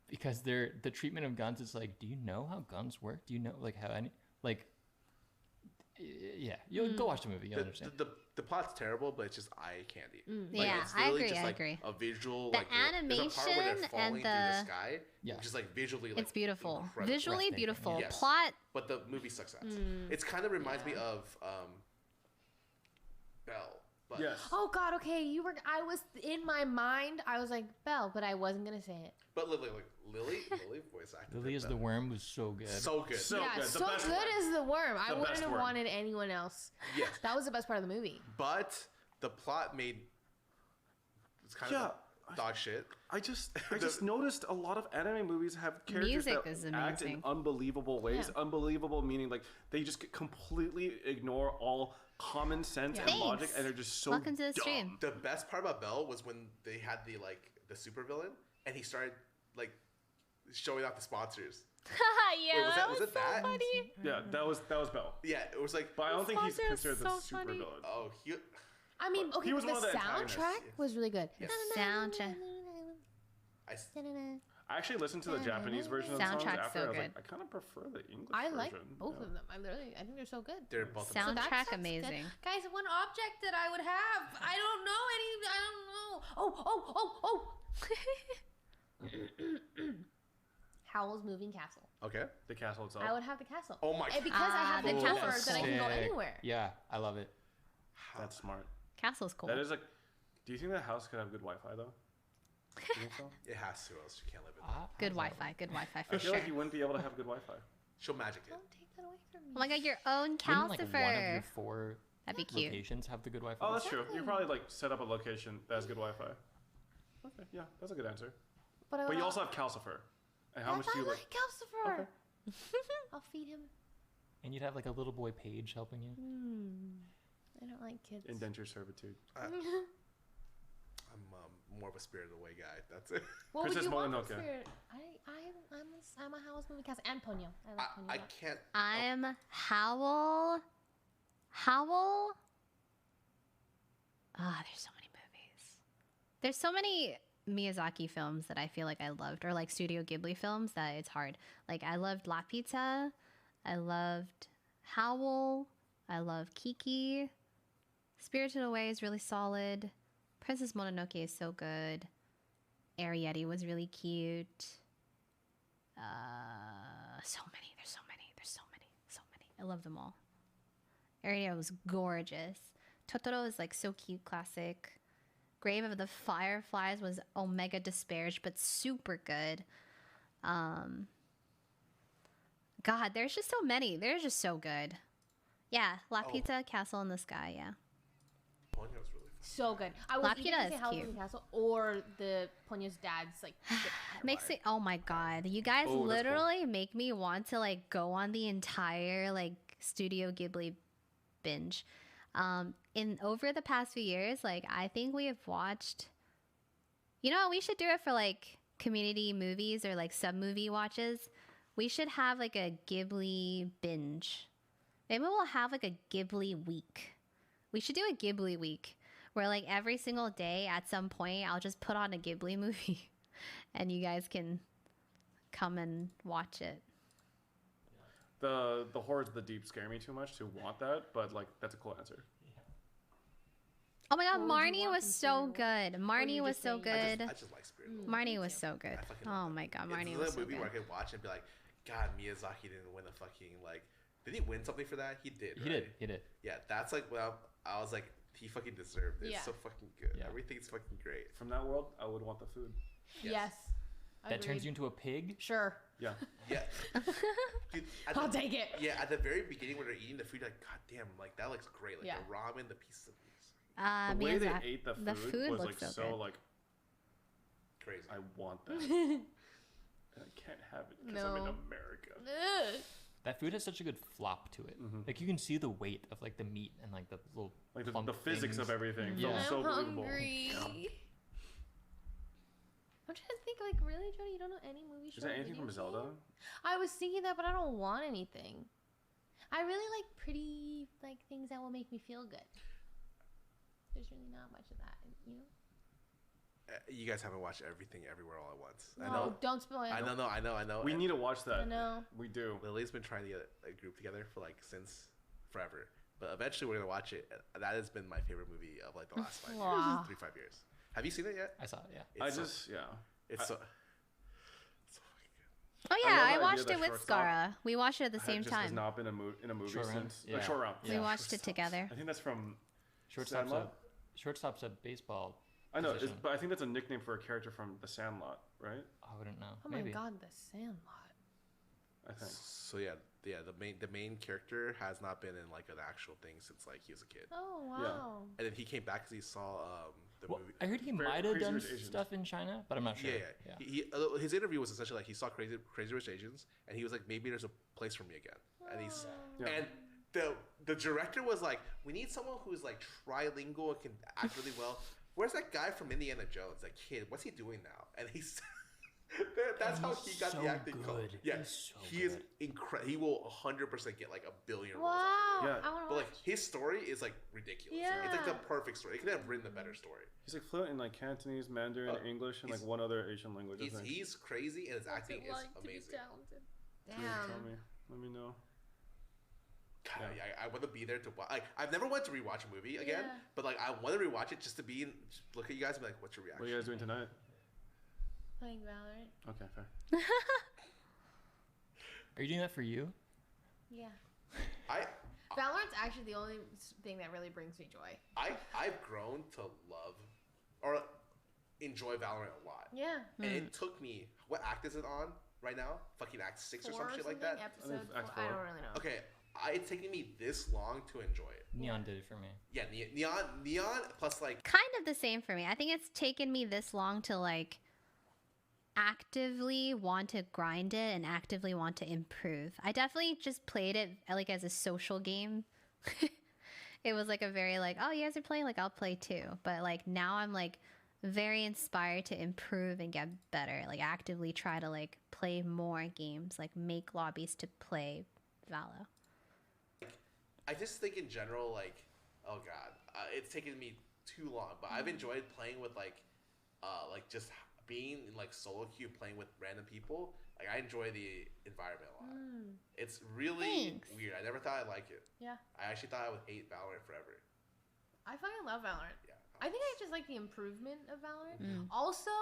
Because the treatment of guns is like, do you know how guns work? Do you know like how any like? Yeah, you'll go watch the movie. You'll understand. The plot's terrible, but it's just eye candy. Like, yeah, it's I agree. just, I like, agree. A visual, the like animation there's a part where they're and falling through the sky, Yeah. which is like visually, like it's beautiful, incredible. visually Breathtaking, beautiful. yes. Plot. But the movie sucks ass. It kind of reminds me of Belle. But Yes. Oh God. Okay, I was in my mind. I was like Belle, but I wasn't gonna say it. But Lily voice actor. Lily as the worm was so good. So good. So Yeah, good. The so best good one. as the worm. I The wouldn't best have worm. wanted anyone else. Yes. That was the best part of the movie. But the plot made it's kind of dog shit. I just noticed a lot of anime movies have characters Music that is act in amazing. unbelievable ways. Yeah. Unbelievable meaning like they just completely ignore all common sense and logic, Thanks. and they're just so Welcome to the dumb. stream. The best part about Belle was when they had the super villain and he started like showing out the sponsors. Yeah, Wait, that was was it so that? funny. Yeah, that was Belle. Yeah, it was like But I don't think he's sponsor is considered the so super funny. villain. oh he. I mean, okay, He was but one the of the antagonists. soundtrack was really good. Yes. Soundtrack. I actually listened to the Japanese version of the songs Soundtrack's after. so I was like, good. I kind of prefer the English I version. like both Yeah. of them. I think they're so good. They're both Sound- So Soundtrack that's good. amazing. Guys, one object that I would have. I don't know. Oh. Howl's Moving Castle. okay. The castle itself. I would have the castle. Oh my And because I have the the tour castle's that I can go sick. anywhere. Yeah, I love it. That's smart. Castle's cool. That is like. Do you think that house could have good Wi-Fi though? Do you think so? It has to, or else you can't live in it. Good Wi-Fi. Good Wi-Fi I for feel sure. like you wouldn't be able to have good Wi-Fi. She'll magic it. Don't take that away from me. Oh my god, your own Wouldn't like one of your calcifer. 4 That'd be cute. locations have the good Wi-Fi? Oh, that's true. You probably like set up a location that has good Wi-Fi. Okay, yeah, that's a good answer. But But you also have calcifer. And how much do you I like? like Calcifer. Okay. I'll feed him. And you'd have like a little boy Paige helping you. I don't like kids. Indenture servitude. I'm more of a Spirited Away guy. That's it. What would Princess you want from Mononoke. Spirit? I'm a Howl's Moving Castle and Ponyo. I like Ponyo. I can't. I'm Howl. Howl. Ah, there's so many movies. There's so many Miyazaki films that I feel like I loved, or like Studio Ghibli films that it's hard. Like I loved La Pizza. I loved Howl. I love Kiki. Spirited Away is really solid. Princess Mononoke is so good. Ariete was really cute. So many. There's so many. There's so many. So many. I love them all. Ariete was gorgeous. Totoro is like so cute, classic. Grave of the Fireflies was omega disparaged, but super good. God, there's just so many. They're just so good. Yeah, La Pizza, Castle in the Sky, yeah. Ponyo was really fun. So good. I was Lapita either gonna say is Howl's cute. Moving Castle or the Ponyo's dad's like. Makes it, oh my God. You guys Oh, that's cool. literally make me want to like go on the entire like Studio Ghibli binge. In over the past few years, like I think we have watched, you know, we should do it for like community movies or like sub movie watches. We should have like a Ghibli binge. Maybe we'll have like a Ghibli week. We should do a Ghibli week where like every single day at some point I'll just put on a Ghibli movie and you guys can come and watch it. The horrors of the deep scare me too much to want that, but like that's a cool answer. Oh my god, What would you Marnie want was from so Spirit good. Marnie you was just so saying- good. I just like Spirit. Marnie was so good. I fucking Oh love my god, Marnie it's was another so movie good. where I could watch and be like, God, Miyazaki didn't win a fucking like. Did he win something for that? He did. He right? did. He did. Yeah, that's like well, I was like, he fucking deserved it. Yeah. It's so fucking good. Yeah. Everything's fucking great. From that world, I would want the food. Yes. That turns you into a pig. Sure. Yeah. Yeah. Dude, at I'll the, take it. yeah, at the very beginning when they're eating the food, you're like, God damn, like that looks great. Like Yeah. the ramen, the pieces of meat, The way they Miyazaki- ate the the food, food was looks like so so good. like crazy. I want that. And I can't have it because I'm in No. America. Ugh. That food has such a good flop to it. Mhm. Like you can see the weight of like the meat and like the little Like the plump physics of things. everything Yeah. feels so I'm believable. hungry. I'm trying to think, like, really, Jodi, you don't know any movie show? Is there anything from Zelda? I was thinking that, but I don't want anything. I really like pretty, like, things that will make me feel good. There's really not much of that, you know? You guys haven't watched Everything Everywhere All at Once. No, I know. don't spoil it. I know. We need to watch that. I know. We do. Lily's been trying to get a group together for like since forever, but eventually we're gonna watch it. That has been my favorite movie of like the last 5 Wow. years, 5 years. Have you seen it yet? I saw it. Yeah. It's it's so fucking good. Oh I yeah, love I the watched idea it that with Shortstop Scarra. We watched it at the same Just has time. not been in a movie Short Round? since Yeah. Short Round. We Yeah. watched it together. I think that's from Shortstop's a, Sandlot? shortstop's a baseball. I know, position. but I think that's a nickname for a character from The Sandlot, right? I wouldn't know. Oh Maybe. my god, The Sandlot. I think. So yeah. The main character has not been in like an actual thing since like he was a kid, Oh, wow. and then he came back because he saw the Well, movie. I heard he Very might have Crazy done Rich Asians. stuff in China, but I'm not sure. Yeah. His interview was essentially like he saw Crazy Rich Asians, and he was like, maybe there's a place for me again. And he's Yeah. and the director was like, we need someone who's like trilingual and can act really well. Where's that guy from Indiana Jones? That kid, what's he doing now? And he's that's how he got so the acting coach. good. Yeah, He's so he is good. incredible. He will 100% get like a billion roles. Wow. Yeah. I want to But watch. like his story is like ridiculous. It's like the Yeah. perfect story. He could have written a better story. He's like fluent in like Cantonese, Mandarin, English, and like he's- one other Asian language. I think. He's crazy and his What's acting it is like to be amazing. talented? Tell Damn. me. Let me know. God, I want to be there to watch. Like, I've never wanted to rewatch a movie again, Yeah. but like I want to rewatch it just to be just look at you guys and be like, what's your reaction? What are you guys doing tonight? Playing Valorant. Okay, fair. Are you doing that for you? Yeah. I Valorant's actually the only thing that really brings me joy. I've grown to love or enjoy Valorant a lot, Yeah. and it took me. What act is it on right now? Fucking act 6 or some shit like that. Episode Act 4. I four. don't really know. Okay, it's taken me this long to enjoy it. Neon did it for me. Yeah, neon plus like Kind of the same for me. I think it's taken me this long to like actively want to grind it and actively want to improve. I definitely just played it like as a social game. It was like a very like, oh, you guys are playing, like I'll play too. But like now I'm like very inspired to improve and get better. Like actively try to like play more games, like make lobbies to play Valo. I just think in general, like, oh god, it's taken me too long. But I've enjoyed playing with like just being in like solo queue, playing with random people. Like I enjoy the environment a lot. It's really Thanks. weird. I never thought I'd like it. Yeah. I actually thought I would hate Valorant forever. I fucking love Valorant. Yeah. I think I just like the improvement of Valorant. Mm. Also,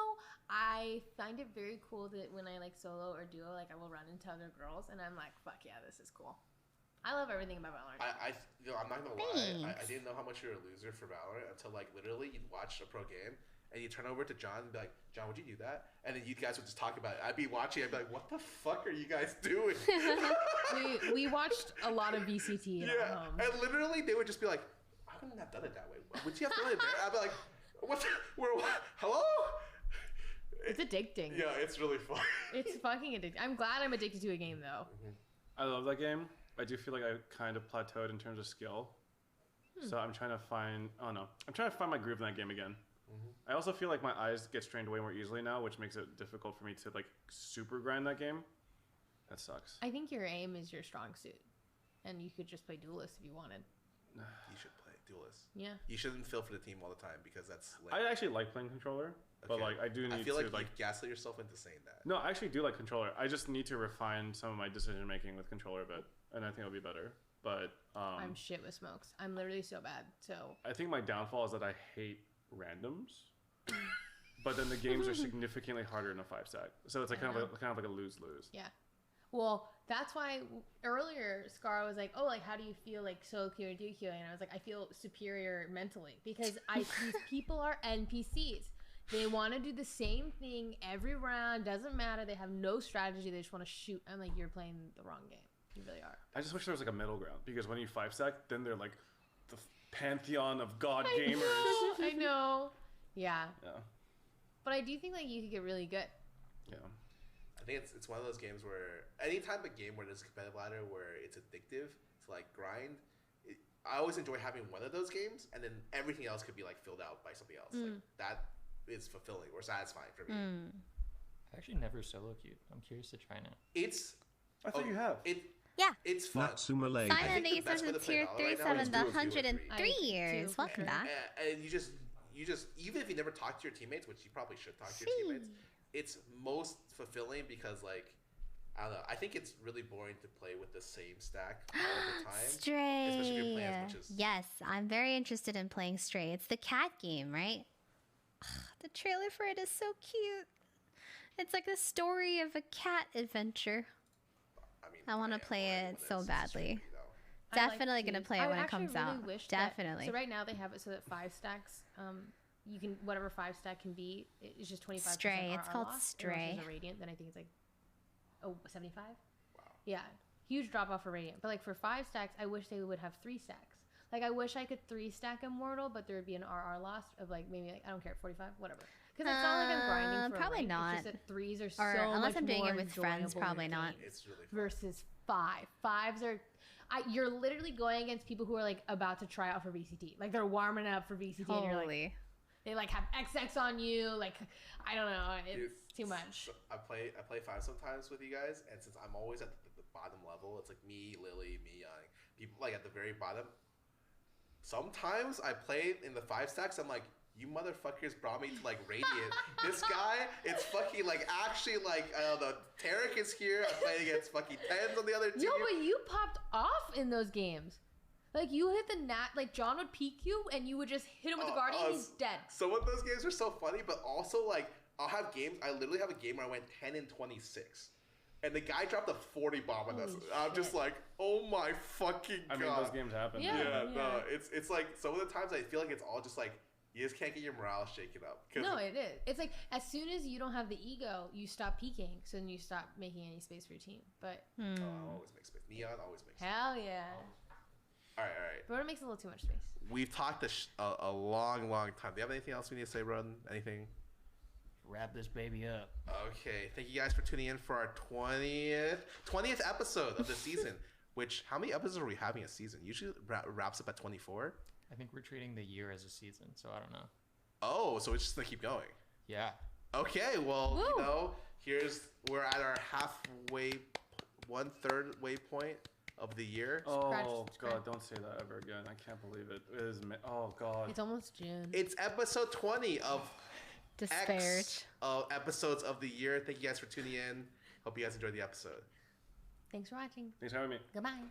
I find it very cool that when I like solo or duo, like I will run into other girls and I'm like, fuck yeah, this is cool. I love everything about Valorant. I'm not gonna lie. I Thanks. didn't know how much you're a loser for Valorant until like literally you'd watch a pro game and you turn over to John and be like, John, would you do that? And then you guys would just talk about it. I'd be watching. I'd be like, what the fuck are you guys doing? we watched a lot of VCT at Yeah, home. and literally they would just be like, I wouldn't have done it that way. Would you have done it there? I'd be like, what? Hello? It's addicting. Yeah, it's really fun. It's fucking addicting. I'm glad I'm addicted to a game though. I love that game. I do feel like I kind of plateaued in terms of skill. So I'm trying to find. Oh no, I'm trying to find my groove in that game again. I also feel like my eyes get strained way more easily now, which makes it difficult for me to like super grind that game. That sucks. I think your aim is your strong suit, and you could just play duelist if you wanted. You should play. duelist. Yeah. You shouldn't feel for the team all the time because that's. Like, I actually like playing controller, but like I do need to. I feel like you gaslight yourself into saying that. No, I actually do like controller. I just need to refine some of my decision making with controller a bit, and I think it'll be better. But I'm shit with smokes. I'm literally so bad. So I think my downfall is that I hate randoms. But then the games are significantly harder in a 5-stack, so it's like kind of like a lose-lose. yeah. Well, that's why earlier Scarra was like, "Oh, like how do you feel like solo queuing or duo queuing?" And I was like, "I feel superior mentally because these people are NPCs. They want to do the same thing every round. Doesn't matter. They have no strategy. They just want to shoot." I'm like, "You're playing the wrong game. You really are." I just wish there was like a middle ground because when you 5-stack, then they're like the pantheon of god gamers. I know. Yeah. Yeah. But I do think like you could get really good. Yeah. I think it's one of those games where any type of game where there's a competitive ladder where it's addictive to like grind. I always enjoy having one of those games, and then everything else could be like filled out by something else. Like that is fulfilling or satisfying for me. I actually never solo queued. I'm curious to try now. I thought you have. It's fun. Natsumiii. Simon Aces with tier 37, the 103 years. Welcome back. And you just even if you never talk to your teammates, which you probably should talk to your teammates, it's most fulfilling because like I don't know. I think it's really boring to play with the same stack all the time. Stray. Especially if you're playing as much as... Yes, I'm very interested in playing Stray. It's the cat game, right? The trailer for it is so cute. It's like the story of a cat adventure. I want to play it so badly. Definitely gonna play it when it comes out. Definitely. So right now they have it so that 5 stacks, you can whatever 5-stack can be. It's just 25%. Stray. It's called loss. Stray. If a Radiant, then I think it's like 75. Wow. Yeah, huge drop off for Radiant. But like for 5 stacks, I wish they would have 3 stacks. Like I wish I could 3-stack Immortal, but there would be an RR loss of like maybe like I don't care 45, whatever. Because it's not like I'm grinding for probably rank. not. It's just that 3s are Or so unless much I'm doing more it with friends, enjoyable probably not. games It's really fun. versus 5. 5s are. You're literally going against people who are like about to try out for VCT. Like they're warming up for VCT, and you're like, they like have XX on you. Like I don't know, it's too much. So I play 5 sometimes with you guys, and since I'm always at the bottom level, it's like me, Lily, me, Young, people like at the very bottom. Sometimes I play in the 5 stacks. I'm like, you motherfuckers brought me to like Radiant. This guy, it's fucking like actually like I don't know. Tarek is here. I'm playing against fucking Tens on the other team. No, but you popped off in those games. Like you hit the like John would peek you and you would just hit him with the Guardian. He's dead. Some of those games are so funny, but also like I'll have games. I literally have a game where I went 10 and 26. And the guy dropped a 40 bomb on us. I'm just like, oh my fucking god. I mean, those games happen. Yeah, no, it's like some of the times I feel like it's all just like you just can't get your morale shaken up. No, it is. It's like as soon as you don't have the ego, you stop peeking, so then you stop making any space for your team. But I always make space. Neon always makes space. hell yeah. All right. But it makes a little too much space. We've talked a long time. Do you have anything else we need to say, Roden? Anything? Wrap this baby up. Okay. Thank you guys for tuning in for our 20th episode of the season. Which, how many episodes are we having a season? Usually wraps up at 24. I think we're treating the year as a season, so I don't know. Oh, so it's just gonna keep going. Yeah. Okay, well, you know, we're at our halfway, 1/3 waypoint of the year. Oh god, don't say that ever again. I can't believe it. It is. Oh god. It's almost June. It's episode 20 of Disparage. Episodes of the year. Thank you guys for tuning in. Hope you guys enjoyed the episode. Thanks for watching. Thanks for having me. Goodbye.